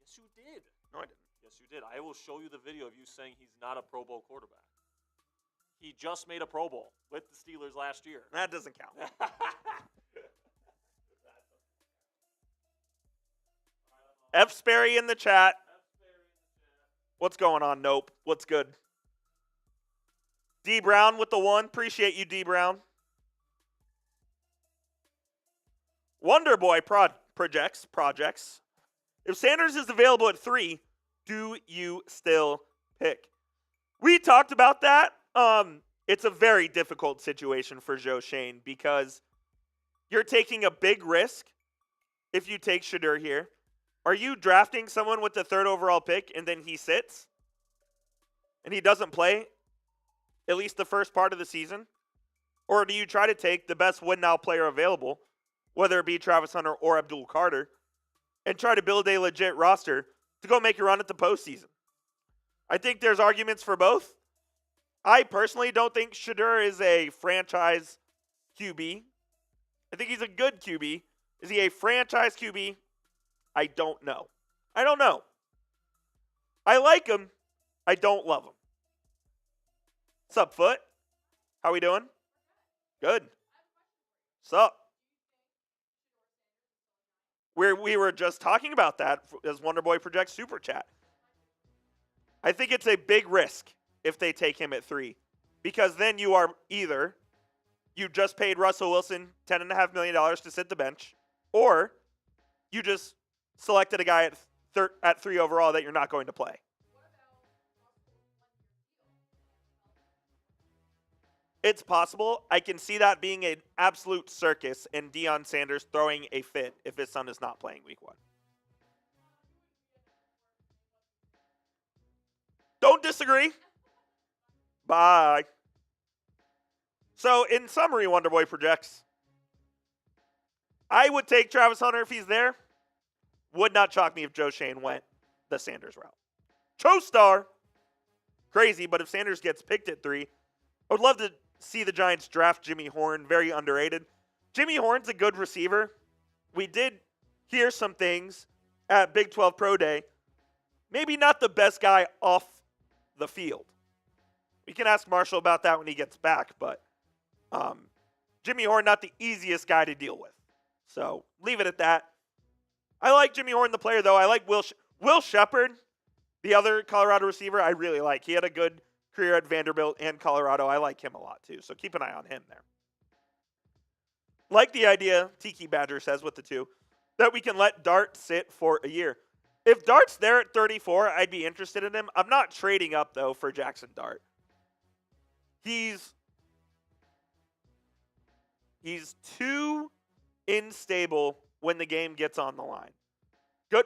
Yes, you did. No, I didn't. Yes, you did. I will show you the video of you saying he's not a Pro Bowl quarterback. He just made a Pro Bowl with the Steelers last year. That doesn't count. F. Sperry in the chat. What's going on, Nope? What's good? D. Brown with the 1. Appreciate you, D. Brown. Wonder Boy projects. If Sanders is available at 3, do you still pick? We talked about that. It's a very difficult situation for Joe Schoen because you're taking a big risk if you take Shedeur here. Are you drafting someone with the 3rd overall pick and then he sits and he doesn't play at least the first part of the season? Or do you try to take the best win-now player available, whether it be Travis Hunter or Abdul Carter, and try to build a legit roster to go make a run at the postseason? I think there's arguments for both. I personally don't think Shedeur is a franchise QB. I think he's a good QB. Is he a franchise QB? I don't know. I like him. I don't love him. Sup, Foot? How we doing? Good. Sup? We were just talking about that as Wonderboy projects Super Chat. I think it's a big risk if they take him at 3. Because then you are either you just paid Russell Wilson $10.5 million to sit the bench, or you just selected a guy at 3 overall that you're not going to play. It's possible. I can see that being an absolute circus and Deion Sanders throwing a fit if his son is not playing week 1. Don't disagree. Bye. So, in summary, Wonderboy projects. I would take Travis Hunter if he's there. Would not shock me if Joe Schoen went the Sanders route. Cho-Star. Crazy, but if Sanders gets picked at 3, I would love to see the Giants draft Jimmy Horn. Very underrated. Jimmy Horn's a good receiver. We did hear some things at Big 12 Pro Day. Maybe not the best guy off the field. We can ask Marshall about that when he gets back, but Jimmy Horn, not the easiest guy to deal with. So leave it at that. I like Jimmy Horn, the player, though. I like Will Shepard, the other Colorado receiver, I really like. He had a good career at Vanderbilt and Colorado. I like him a lot, too. So keep an eye on him there. Like the idea, Tiki Badger says with the 2, that we can let Dart sit for a year. If Dart's there at 34, I'd be interested in him. I'm not trading up, though, for Jackson Dart. He's too unstable when the game gets on the line.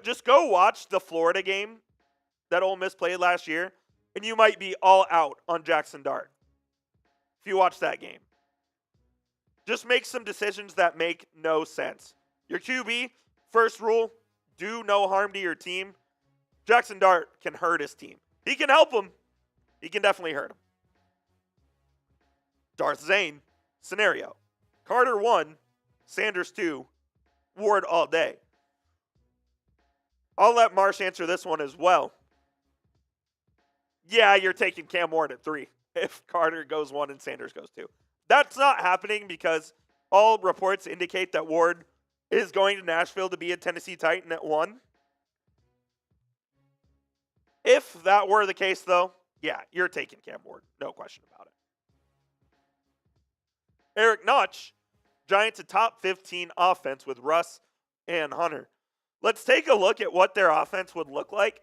Just go watch the Florida game that Ole Miss played last year, and you might be all out on Jackson Dart if you watch that game. Just make some decisions that make no sense. Your QB, first rule, do no harm to your team. Jackson Dart can hurt his team. He can help them. He can definitely hurt them. Darth Zane, scenario. Carter 1, Sanders 2, Ward all day. I'll let Marsh answer this one as well. Yeah, you're taking Cam Ward at 3 if Carter goes 1 and Sanders goes 2. That's not happening because all reports indicate that Ward is going to Nashville to be a Tennessee Titan at 1. If that were the case, though, yeah, you're taking Cam Ward. No question about it. Eric Notch, Giants a top 15 offense with Russ and Hunter. Let's take a look at what their offense would look like.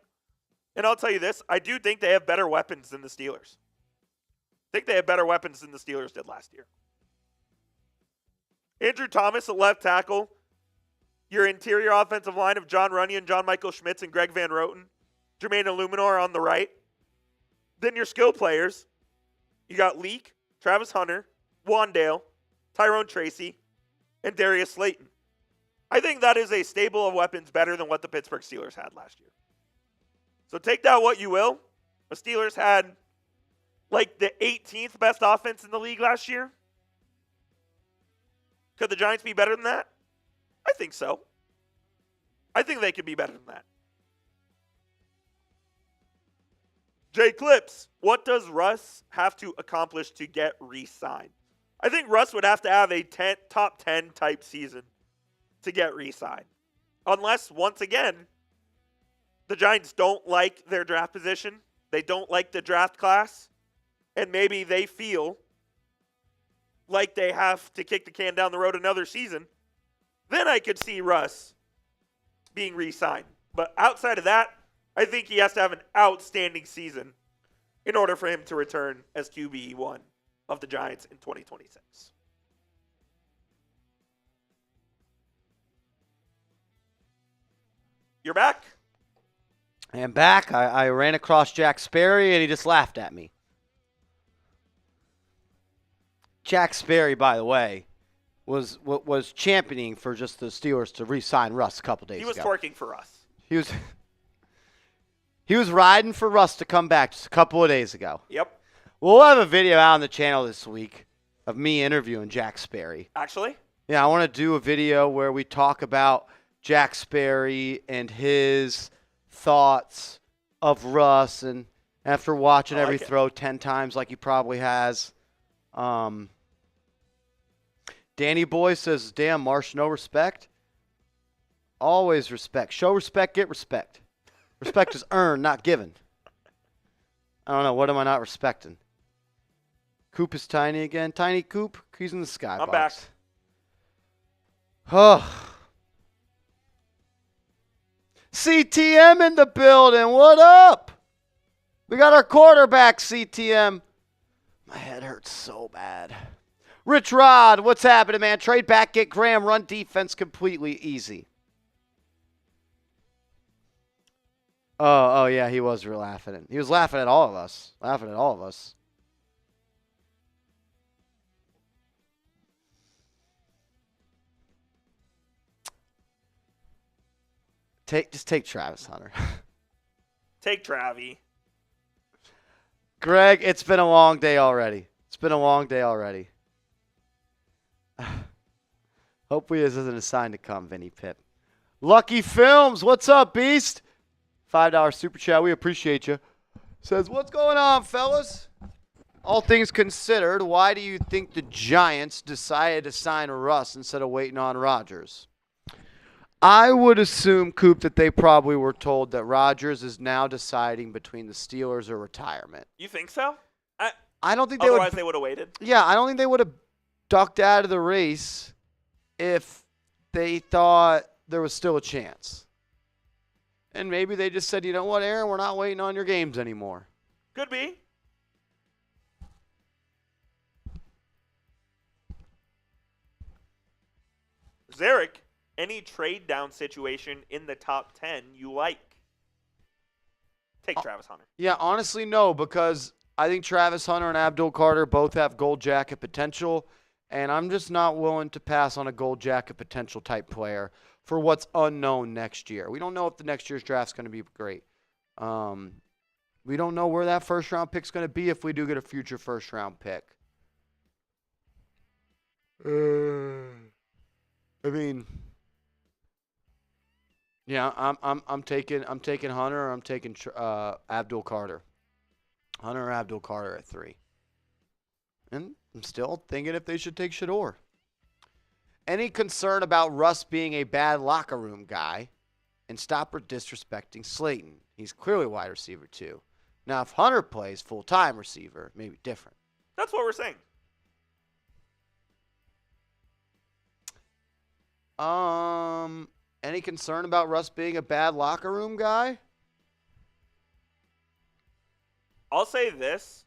And I'll tell you this, I do think they have better weapons than the Steelers. I think they have better weapons than the Steelers did last year. Andrew Thomas at left tackle. Your interior offensive line of John Runyon, John Michael Schmitz, and Greg Van Roten. Jermaine Illuminor on the right. Then your skill players. You got Leak, Travis Hunter, Wandale, Tyrone Tracy, and Darius Slayton. I think that is a stable of weapons better than what the Pittsburgh Steelers had last year. So take that what you will. The Steelers had like the 18th best offense in the league last year. Could the Giants be better than that? I think so. I think they could be better than that. Jay Clips, what does Russ have to accomplish to get re-signed? I think Russ would have to have a top 10 type season to get re-signed. Unless, once again, the Giants don't like their draft position. They don't like the draft class. And maybe they feel like they have to kick the can down the road another season. Then I could see Russ being re-signed. But outside of that, I think he has to have an outstanding season in order for him to return as QB1 of the Giants in 2026. You're back? I am back. I ran across Jack Sperry, and he just laughed at me. Jack Sperry, by the way, was championing for just the Steelers to re-sign Russ a couple days ago. He was twerking for Russ. He was riding for Russ to come back just a couple of days ago. Yep. We'll have a video out on the channel this week of me interviewing Jack Sperry. Actually? Yeah, I want to do a video where we talk about Jack Sperry and his thoughts of Russ, and after watching every throw 10 times like he probably has. Danny Boy says, damn, Marsh, no respect? Always respect. Show respect, get respect. Respect is earned, not given. I don't know. What am I not respecting? Coop is tiny again. Tiny Coop? He's in the sky. I'm back. Oh. CTM in the building. What up? We got our quarterback, CTM. My head hurts so bad. Rich Rod, what's happening, man? Trade back, get Graham, run defense completely easy. Oh, yeah, he was real laughing. He was laughing at all of us. Just take Travis Hunter. Take Travie. Greg, it's been a long day already. Hopefully this isn't a sign to come, Vinny Pip. Lucky Films, what's up, Beast? $5 super chat, we appreciate you. Says, what's going on, fellas? All things considered, why do you think the Giants decided to sign Russ instead of waiting on Rodgers? I would assume, Coop, that they probably were told that Rodgers is now deciding between the Steelers or retirement. You think so? I don't think otherwise they would have waited. Yeah, I don't think they would have ducked out of the race if they thought there was still a chance. And maybe they just said, you know what, Aaron, we're not waiting on your games anymore. Could be. Zarek, any trade down situation in the top 10 you like? Take Travis Hunter. Yeah, honestly, no, because I think Travis Hunter and Abdul Carter both have gold jacket potential, And I'm just not willing to pass on a gold jacket potential type player for what's unknown next year. We don't know if the next year's draft's going to be great. We don't know where that first-round pick's going to be if we do get a future first-round pick. I mean, yeah, I'm taking Hunter, or I'm taking Abdul Carter. Hunter or Abdul Carter at 3. And I'm still thinking if they should take Shedeur. Any concern about Russ being a bad locker room guy? And stop disrespecting Slayton. He's clearly wide receiver too. Now, if Hunter plays full-time receiver, maybe different. That's what we're saying. Any concern about Russ being a bad locker room guy? I'll say this.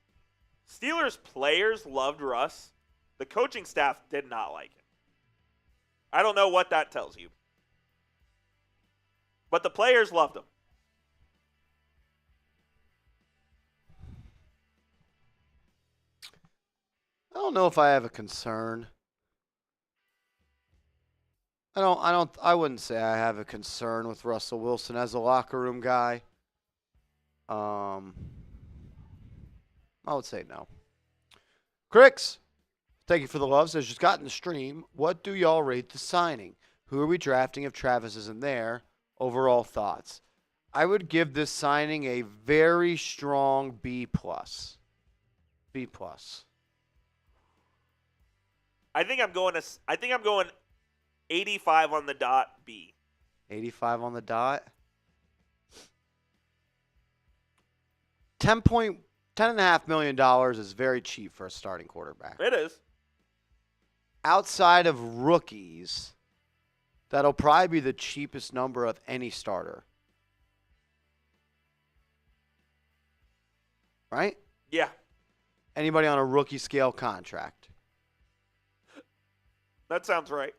Steelers players loved Russ. The coaching staff did not like him. I don't know what that tells you. But the players loved him. I don't know if I have a concern. I wouldn't say I have a concern with Russell Wilson as a locker room guy. I would say no. Cricks, thank you for the love. Says, just got in the stream. What do y'all rate the signing? Who are we drafting if Travis isn't there? Overall thoughts. I would give this signing a very strong B+. B+. I think I'm going 85 on the dot B. 85 on the dot. $10.5 million is very cheap for a starting quarterback. It is. Outside of rookies, that'll probably be the cheapest number of any starter. Right? Yeah. Anybody on a rookie scale contract. That sounds right.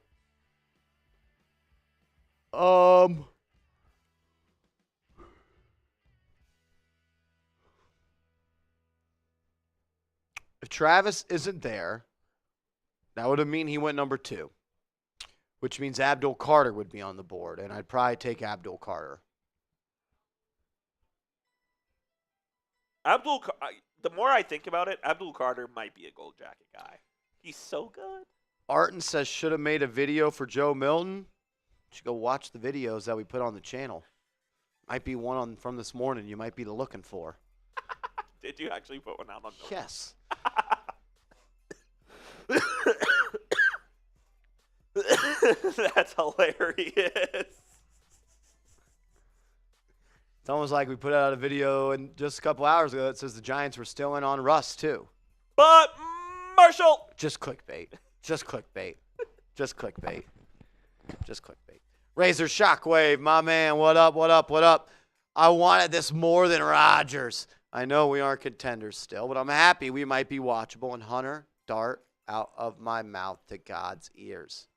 If Travis isn't there, that would mean he went number 2, which means Abdul Carter would be on the board, and I'd probably take Abdul Carter. The more I think about it, Abdul Carter might be a gold jacket guy. He's so good. Arton says, should have made a video for Joe Milton. You should go watch the videos that we put on the channel. Might be one from this morning you might be looking for. Did you actually put one out on Milton? Yes. That's hilarious. It's almost like we put out a video and just a couple hours ago that says the Giants were still in on Russ, too. But Marshall. Just clickbait. Just clickbait. Just clickbait. Just clickbait. Razor Shockwave, my man. What up, what up, what up? I wanted this more than Rodgers. I know we aren't contenders still, but I'm happy we might be watchable. And Hunter, dart out of my mouth to God's ears.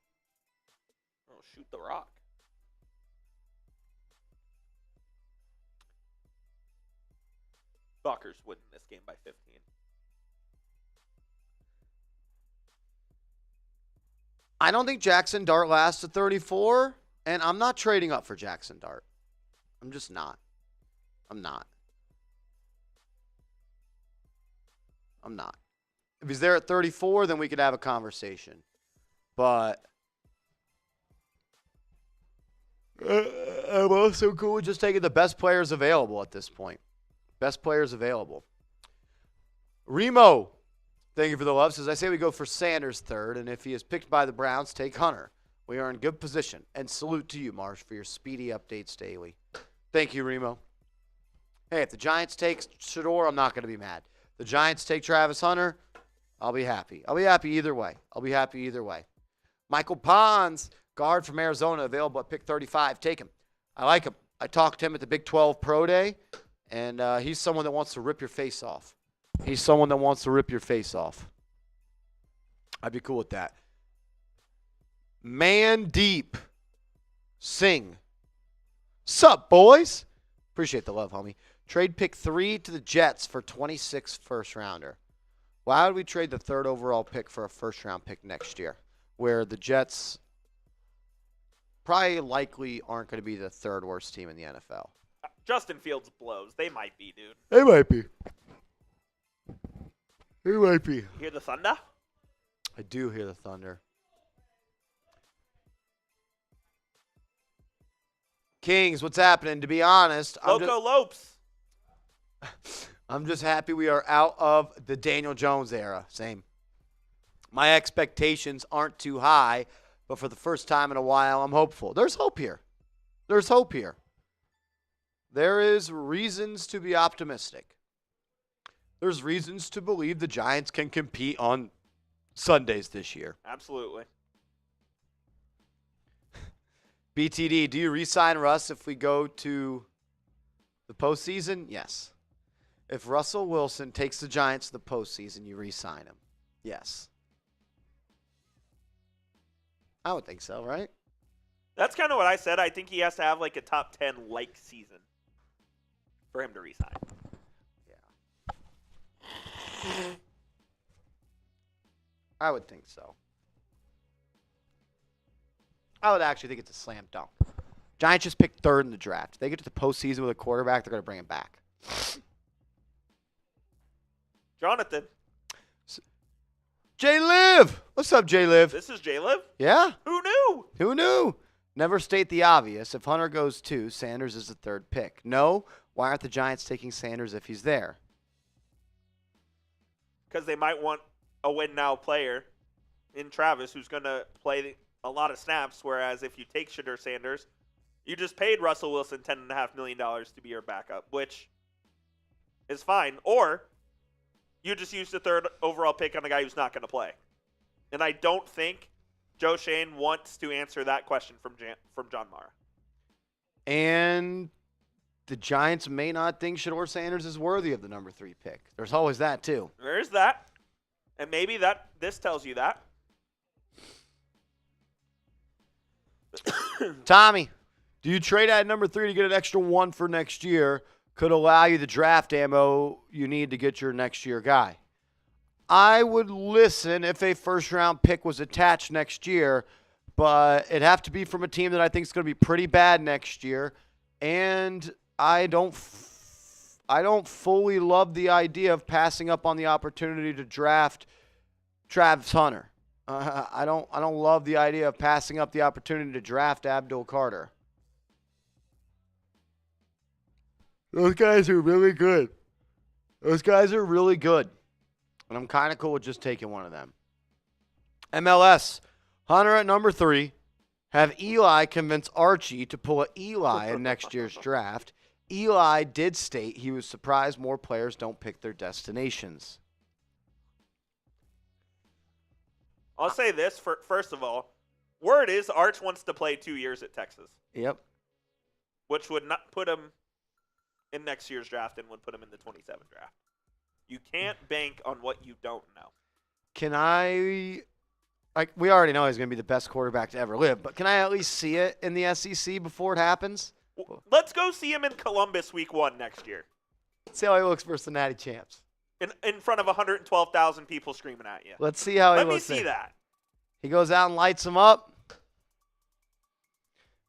Oh, shoot the rock. Buckers winning this game by 15. I don't think Jackson Dart lasts to 34, and I'm not trading up for Jackson Dart. I'm just not. I'm not. If he's there at 34, then we could have a conversation. But I'm also cool with just taking the best players available at this point. Best players available. Remo, thank you for the love. Says, I say we go for Sanders third, and if he is picked by the Browns, take Hunter. We are in good position. And salute to you, Marsh, for your speedy updates daily. Thank you, Remo. Hey, if the Giants take Shedeur, I'm not going to be mad. The Giants take Travis Hunter, I'll be happy. I'll be happy either way. Michael Pons, guard from Arizona, available at pick 35. Take him. I like him. I talked to him at the Big 12 Pro Day, and he's someone that wants to rip your face off. I'd be cool with that. Man Deep. Sing. Sup, boys? Appreciate the love, homie. Trade pick 3 to the Jets for 26 first rounder. Why would we trade the 3rd overall pick for a first-round pick next year, where the Jets probably likely aren't going to be the 3rd worst team in the NFL? Justin Fields blows. They might be, dude. They might be. They might be. You hear the thunder? I do hear the thunder. Kings, what's happening? To be honest, Loco Lopes. I'm just happy we are out of the Daniel Jones era. Same. My expectations aren't too high, but for the first time in a while, I'm hopeful. There's hope here. There's hope here. There is reasons to be optimistic. There's reasons to believe the Giants can compete on Sundays this year. Absolutely. BTD, do you re-sign Russ if we go to the postseason? Yes. If Russell Wilson takes the Giants to the postseason, you re-sign him. Yes. I would think so, right? That's kind of what I said. I think he has to have like a top 10 like season for him to resign. Yeah. I would think so. I would actually think it's a slam dunk. Giants just picked 3rd in the draft. If they get to the postseason with a quarterback, they're going to bring him back. Jonathan. J-Liv! What's up, J-Liv? This is J-Liv? Yeah? Who knew? Who knew? Never state the obvious. If Hunter goes 2, Sanders is the 3rd pick. No? Why aren't the Giants taking Sanders if he's there? Because they might want a win-now player in Travis who's going to play a lot of snaps, whereas if you take Shedeur Sanders, you just paid Russell Wilson $10.5 million to be your backup, which is fine. Or you just use the 3rd overall pick on a guy who's not going to play. And I don't think Joe Schoen wants to answer that question from John Mara. And the Giants may not think Shedeur Sanders is worthy of the number 3 pick. There's always that, too. There's that. And maybe this tells you that. Tommy, do you trade at number 3 to get an extra 1 for next year? Could allow you the draft ammo you need to get your next year guy. I would listen if a first-round pick was attached next year, but it'd have to be from a team that I think is going to be pretty bad next year. And I don't fully love the idea of passing up on the opportunity to draft Travis Hunter. I don't love the idea of passing up the opportunity to draft Abdul Carter. Those guys are really good. And I'm kind of cool with just taking one of them. MLS, Hunter at number 3. Have Eli convince Archie to pull a Eli in next year's draft. Eli did state he was surprised more players don't pick their destinations. I'll say this, first of all. Word is Arch wants to play 2 years at Texas. Yep. Which would not put him in next year's draft and would put him in the 27 draft. You can't bank on what you don't know. We already know he's going to be the best quarterback to ever live, but can I at least see it in the SEC before it happens? Let's go see him in Columbus week 1 next year. See how he looks versus the Natty Champs. In front of 112,000 people screaming at you. Let's see how he looks. Let me see that. He goes out and lights them up.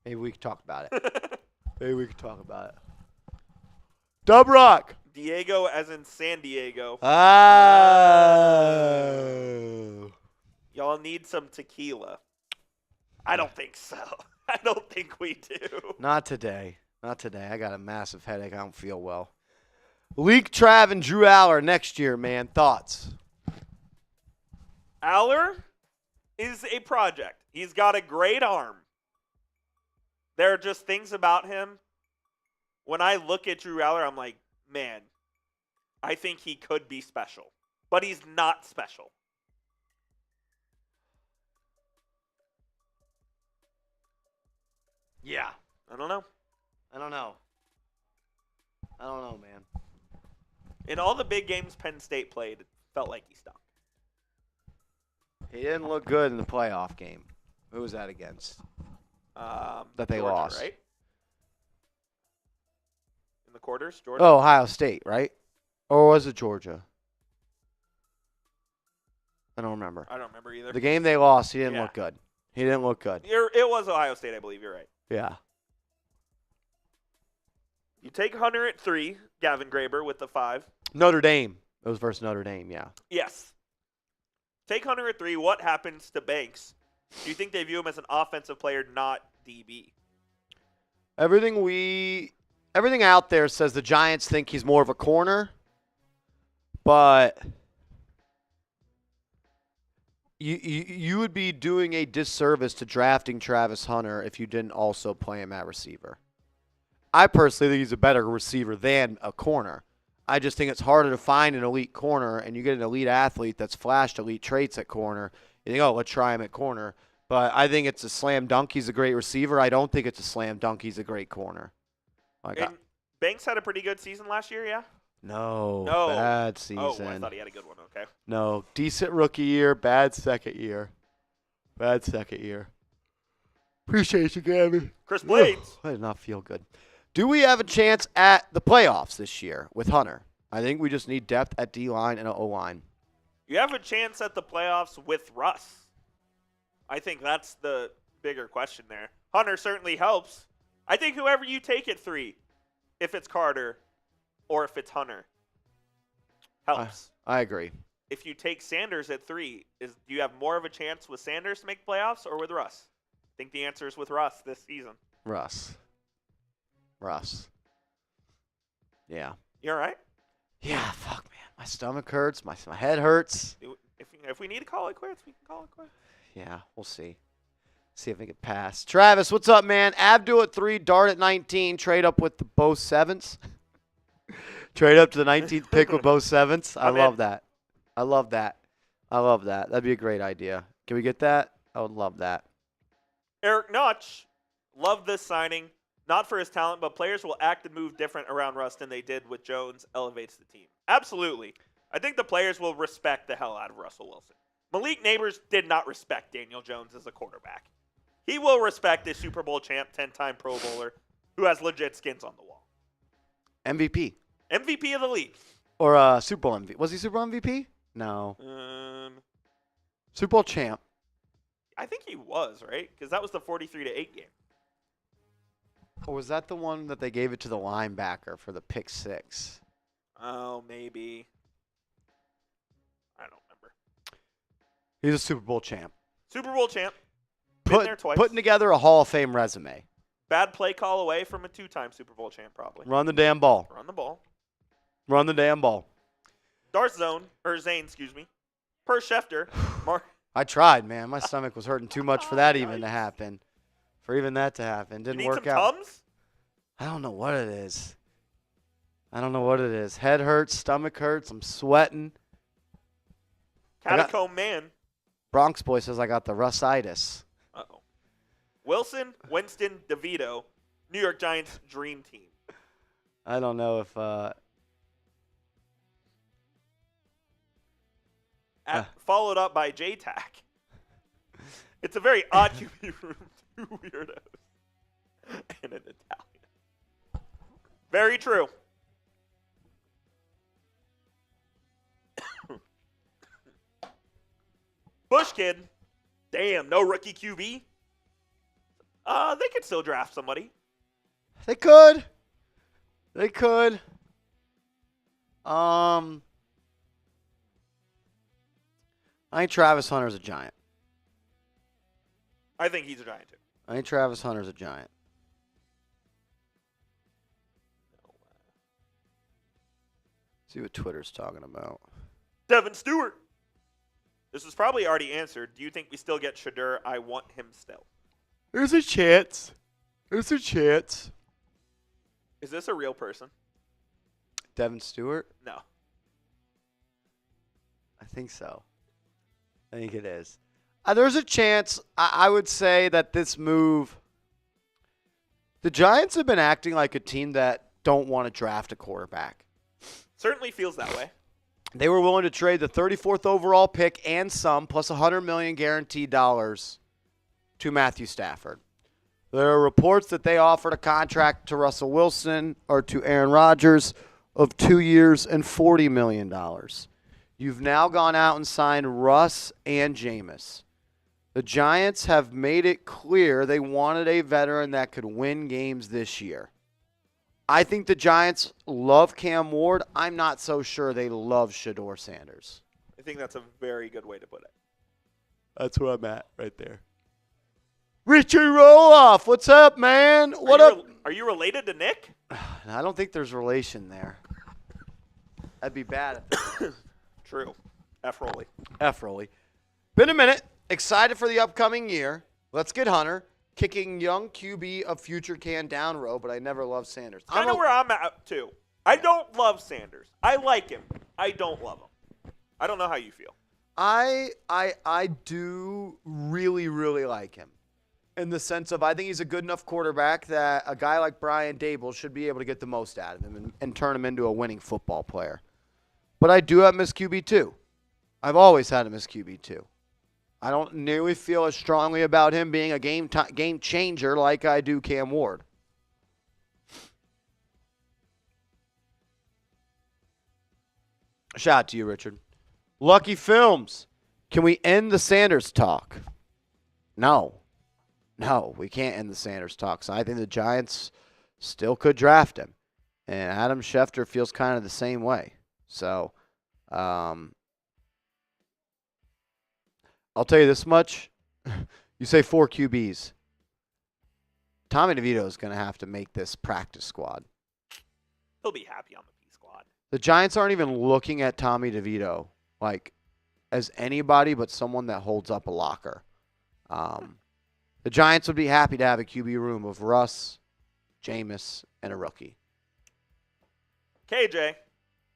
Maybe we can talk about it. Dub Rock. Diego as in San Diego. Oh. Y'all need some tequila. I don't think so. I don't think we do. Not today. I got a massive headache. I don't feel well. Leak Trav and Drew Aller next year, man. Thoughts? Aller is a project. He's got a great arm. There are just things about him. When I look at Drew Aller, I'm like, man, I think he could be special. But he's not special. Yeah. I don't know. I don't know, man. In all the big games Penn State played, it felt like he stunk. He didn't look good in the playoff game. Who was that against? That they Georgia, lost. Right? In the quarters, Georgia? Oh, Ohio State, right? Or was it Georgia? I don't remember. I don't remember either. The game they lost, he didn't Yeah. look good. He didn't look good. It was Ohio State, I believe. You're right. Yeah. You take Hunter at 3, Gavin Graber with the 5. Notre Dame. It was versus Notre Dame, yeah. Yes. Take Hunter at 3. What happens to Banks? Do you think they view him as an offensive player, not DB? Everything out there says the Giants think he's more of a corner, but you would be doing a disservice to drafting Travis Hunter if you didn't also play him at receiver. I personally think he's a better receiver than a corner. I just think it's harder to find an elite corner, and you get an elite athlete that's flashed elite traits at corner. You think, oh, let's try him at corner. But I think it's a slam dunk. He's a great receiver. I don't think it's a slam dunk. He's a great corner. And Banks had a pretty good season last year, yeah? No, No. bad season. Oh, I thought he had a good one. Okay. No, decent rookie year, bad second year. Bad second year. Appreciate you, Gabby. Chris Blades. I did not feel good. Do we have a chance at the playoffs this year with Hunter? I think we just need depth at D-line and O-line. You have a chance at the playoffs with Russ. I think that's the bigger question there. Hunter certainly helps. I think whoever you take at 3, if it's Carter or if it's Hunter, helps. I agree. If you take Sanders at 3, do you have more of a chance with Sanders to make playoffs or with Russ? I think the answer is with Russ this season. Russ. Yeah. You all right? Yeah, fuck, man. My stomach hurts. My head hurts. If we need to call it quits, we can call it quits. Yeah, we'll see. See if we can pass. Travis, what's up, man? Abdul at 3, Dart at 19. Trade up with the both 7s. Trade up to the 19th pick with both 7s. I love that. I love that. That'd be a great idea. Can we get that? I would love that. Eric Notch, love this signing. Not for his talent, but players will act and move different around Russ than they did with Jones. Elevates the team. Absolutely. I think the players will respect the hell out of Russell Wilson. Malik Neighbors did not respect Daniel Jones as a quarterback. He will respect this Super Bowl champ, 10-time Pro Bowler, who has legit skins on the wall. MVP. MVP of the league. Or Super Bowl MVP. Was he Super Bowl MVP? No. Super Bowl champ. I think he was, right? Because that was the 43-8 game. Or was that the one that they gave it to the linebacker for the pick 6? Oh, maybe. I don't remember. He's a Super Bowl champ. Super Bowl champ. Been there twice. Putting together a Hall of Fame resume. Bad play call away from a 2-time Super Bowl champ, probably. Run the damn ball. Run the ball. Run the damn ball. Zane, excuse me. Per Schefter. I tried, man. My stomach was hurting too much for that even to happen. For even that to happen. Didn't you need work some out. Tums? I don't know what it is. Head hurts, stomach hurts, I'm sweating. Catacomb man. Bronx boy says I got the Russitis. Uh-oh. Wilson, Winston, DeVito, New York Giants dream team. I don't know if Followed up by J-Tac. It's a very odd QB room. 2 weirdos. And an Italian. Very true. Bush kid. Damn, no rookie QB. They could still draft somebody. They could. I think Travis Hunter's a giant. I think he's a giant too. I think Travis Hunter's a giant. See what Twitter's talking about. Devin Stewart. This was probably already answered. Do you think we still get Shedeur? I want him still. There's a chance. Is this a real person? Devin Stewart? No. I think so. I think it is. There's a chance. I would say that this move, the Giants have been acting like a team that don't want to draft a quarterback. Certainly feels that way. They were willing to trade the 34th overall pick and some, plus $100 million guaranteed dollars to Matthew Stafford. There are reports that they offered a contract to Russell Wilson or to Aaron Rodgers of 2 years and $40 million. You've now gone out and signed Russ and Jameis. The Giants have made it clear they wanted a veteran that could win games this year. I think the Giants love Cam Ward. I'm not so sure they love Shedeur Sanders. I think that's a very good way to put it. That's where I'm at right there. Richie Roloff, what's up, man? What up? Are you related to Nick? I don't think there's relation there. That'd be bad. True. F. Rolly. F. Rolly. Been a minute. Excited for the upcoming year. Let's get Hunter. Kicking young QB of future can down row, but I never loved Sanders. Kind of where I'm at, too. I don't love Sanders. I like him. I don't love him. I don't know how you feel. I do really, really like him. In the sense of I think he's a good enough quarterback that a guy like Brian Daboll should be able to get the most out of him and turn him into a winning football player. But I do have him as QB2. I've always had him as QB2. I don't nearly feel as strongly about him being a game changer like I do Cam Ward. Shout out to you, Richard. Lucky Films. Can we end the Sanders talk? No, we can't end the Sanders talk. So I think the Giants still could draft him. And Adam Schefter feels kind of the same way. So, I'll tell you this much. You say 4 QBs. Tommy DeVito is going to have to make this practice squad. He'll be happy on the P squad. The Giants aren't even looking at Tommy DeVito like as anybody but someone that holds up a locker. The Giants would be happy to have a QB room of Russ, Jameis, and a rookie. KJ,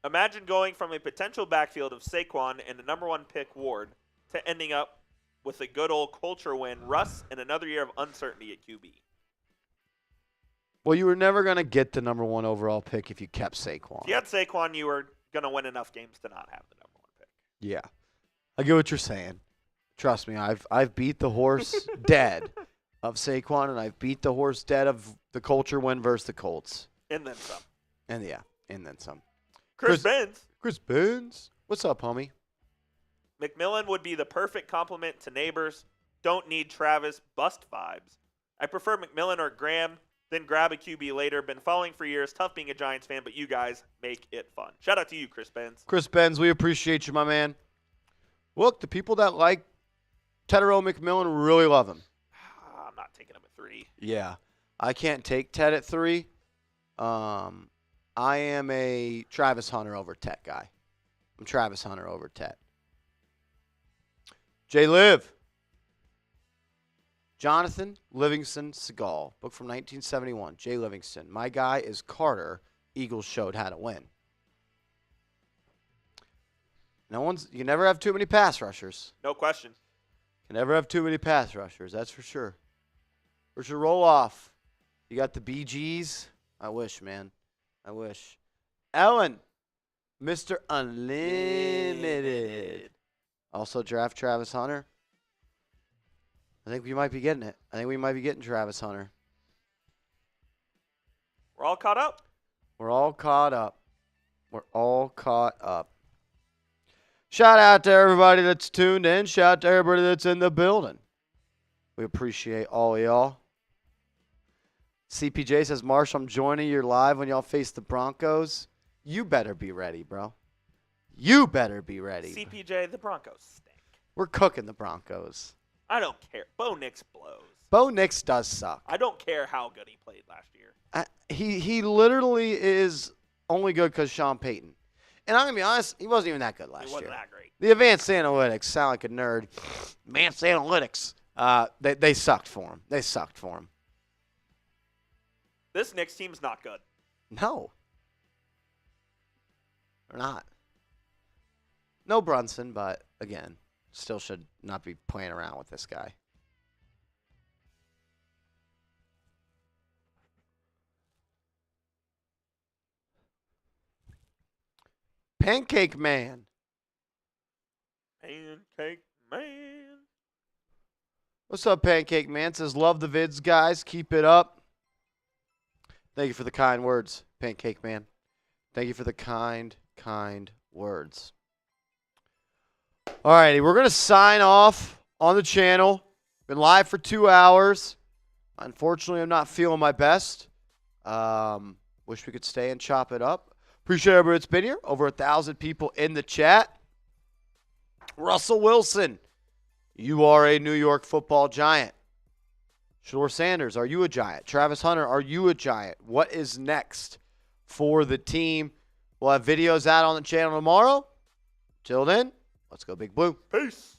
imagine going from a potential backfield of Saquon and the number 1 pick Ward to ending up with a good old culture win, Russ, and another year of uncertainty at QB. Well, you were never going to get the number 1 overall pick if you kept Saquon. If you had Saquon, you were going to win enough games to not have the number 1 pick. Yeah. I get what you're saying. Trust me, I've beat the horse dead of Saquon, and I've beat the horse dead of the culture win versus the Colts. And then some. And then some. Chris Benz. Chris Benz. What's up, homie? McMillan would be the perfect complement to Neighbors. Don't need Travis. Bust vibes. I prefer McMillan or Graham, then grab a QB later. Been following for years. Tough being a Giants fan, but you guys make it fun. Shout out to you, Chris Benz. Chris Benz, we appreciate you, my man. Look, the people that like Tedero McMillan really love him. I'm not taking him at 3. Yeah. I can't take Ted at 3. I am a Travis Hunter over Tet guy. I'm Travis Hunter over Tet. Jay Liv. Jonathan Livingston Seagal. Book from 1971. Jay Livingston. My guy is Carter. Eagles showed how to win. You never have too many pass rushers. No question. You never have too many pass rushers, that's for sure. Richard Roloff. You got the BGs? I wish, man. I wish. Ellen. Mr. Unlimited. Also draft Travis Hunter. I think we might be getting it. I think we might be getting Travis Hunter. We're all caught up? We're all caught up. We're all caught up. Shout out to everybody that's tuned in. Shout out to everybody that's in the building. We appreciate all of y'all. CPJ says, Marsh, I'm joining you live when y'all face the Broncos. You better be ready, bro. You better be ready. CPJ, the Broncos stink. We're cooking the Broncos. I don't care. Bo Nix blows. Bo Nix does suck. I don't care how good he played last year. He literally is only good because Sean Payton. And I'm going to be honest, he wasn't even that good last year. He wasn't that great. The advanced analytics, sound like a nerd. Advanced analytics. They sucked for him. They sucked for him. This Knicks team's not good. No. They're not. No Brunson, but again, still should not be playing around with this guy. Pancake Man. Pancake Man. What's up, Pancake Man? Says, love the vids, guys. Keep it up. Thank you for the kind words, Pancake Man. Thank you for the kind words. All righty, we're going to sign off on the channel. Been live for 2 hours. Unfortunately, I'm not feeling my best. Wish we could stay and chop it up. Appreciate everybody that's been here. Over 1,000 people in the chat. Russell Wilson, you are a New York football giant. Shedeur Sanders, are you a giant? Travis Hunter, are you a giant? What is next for the team? We'll have videos out on the channel tomorrow. Till then, let's go Big Blue. Peace.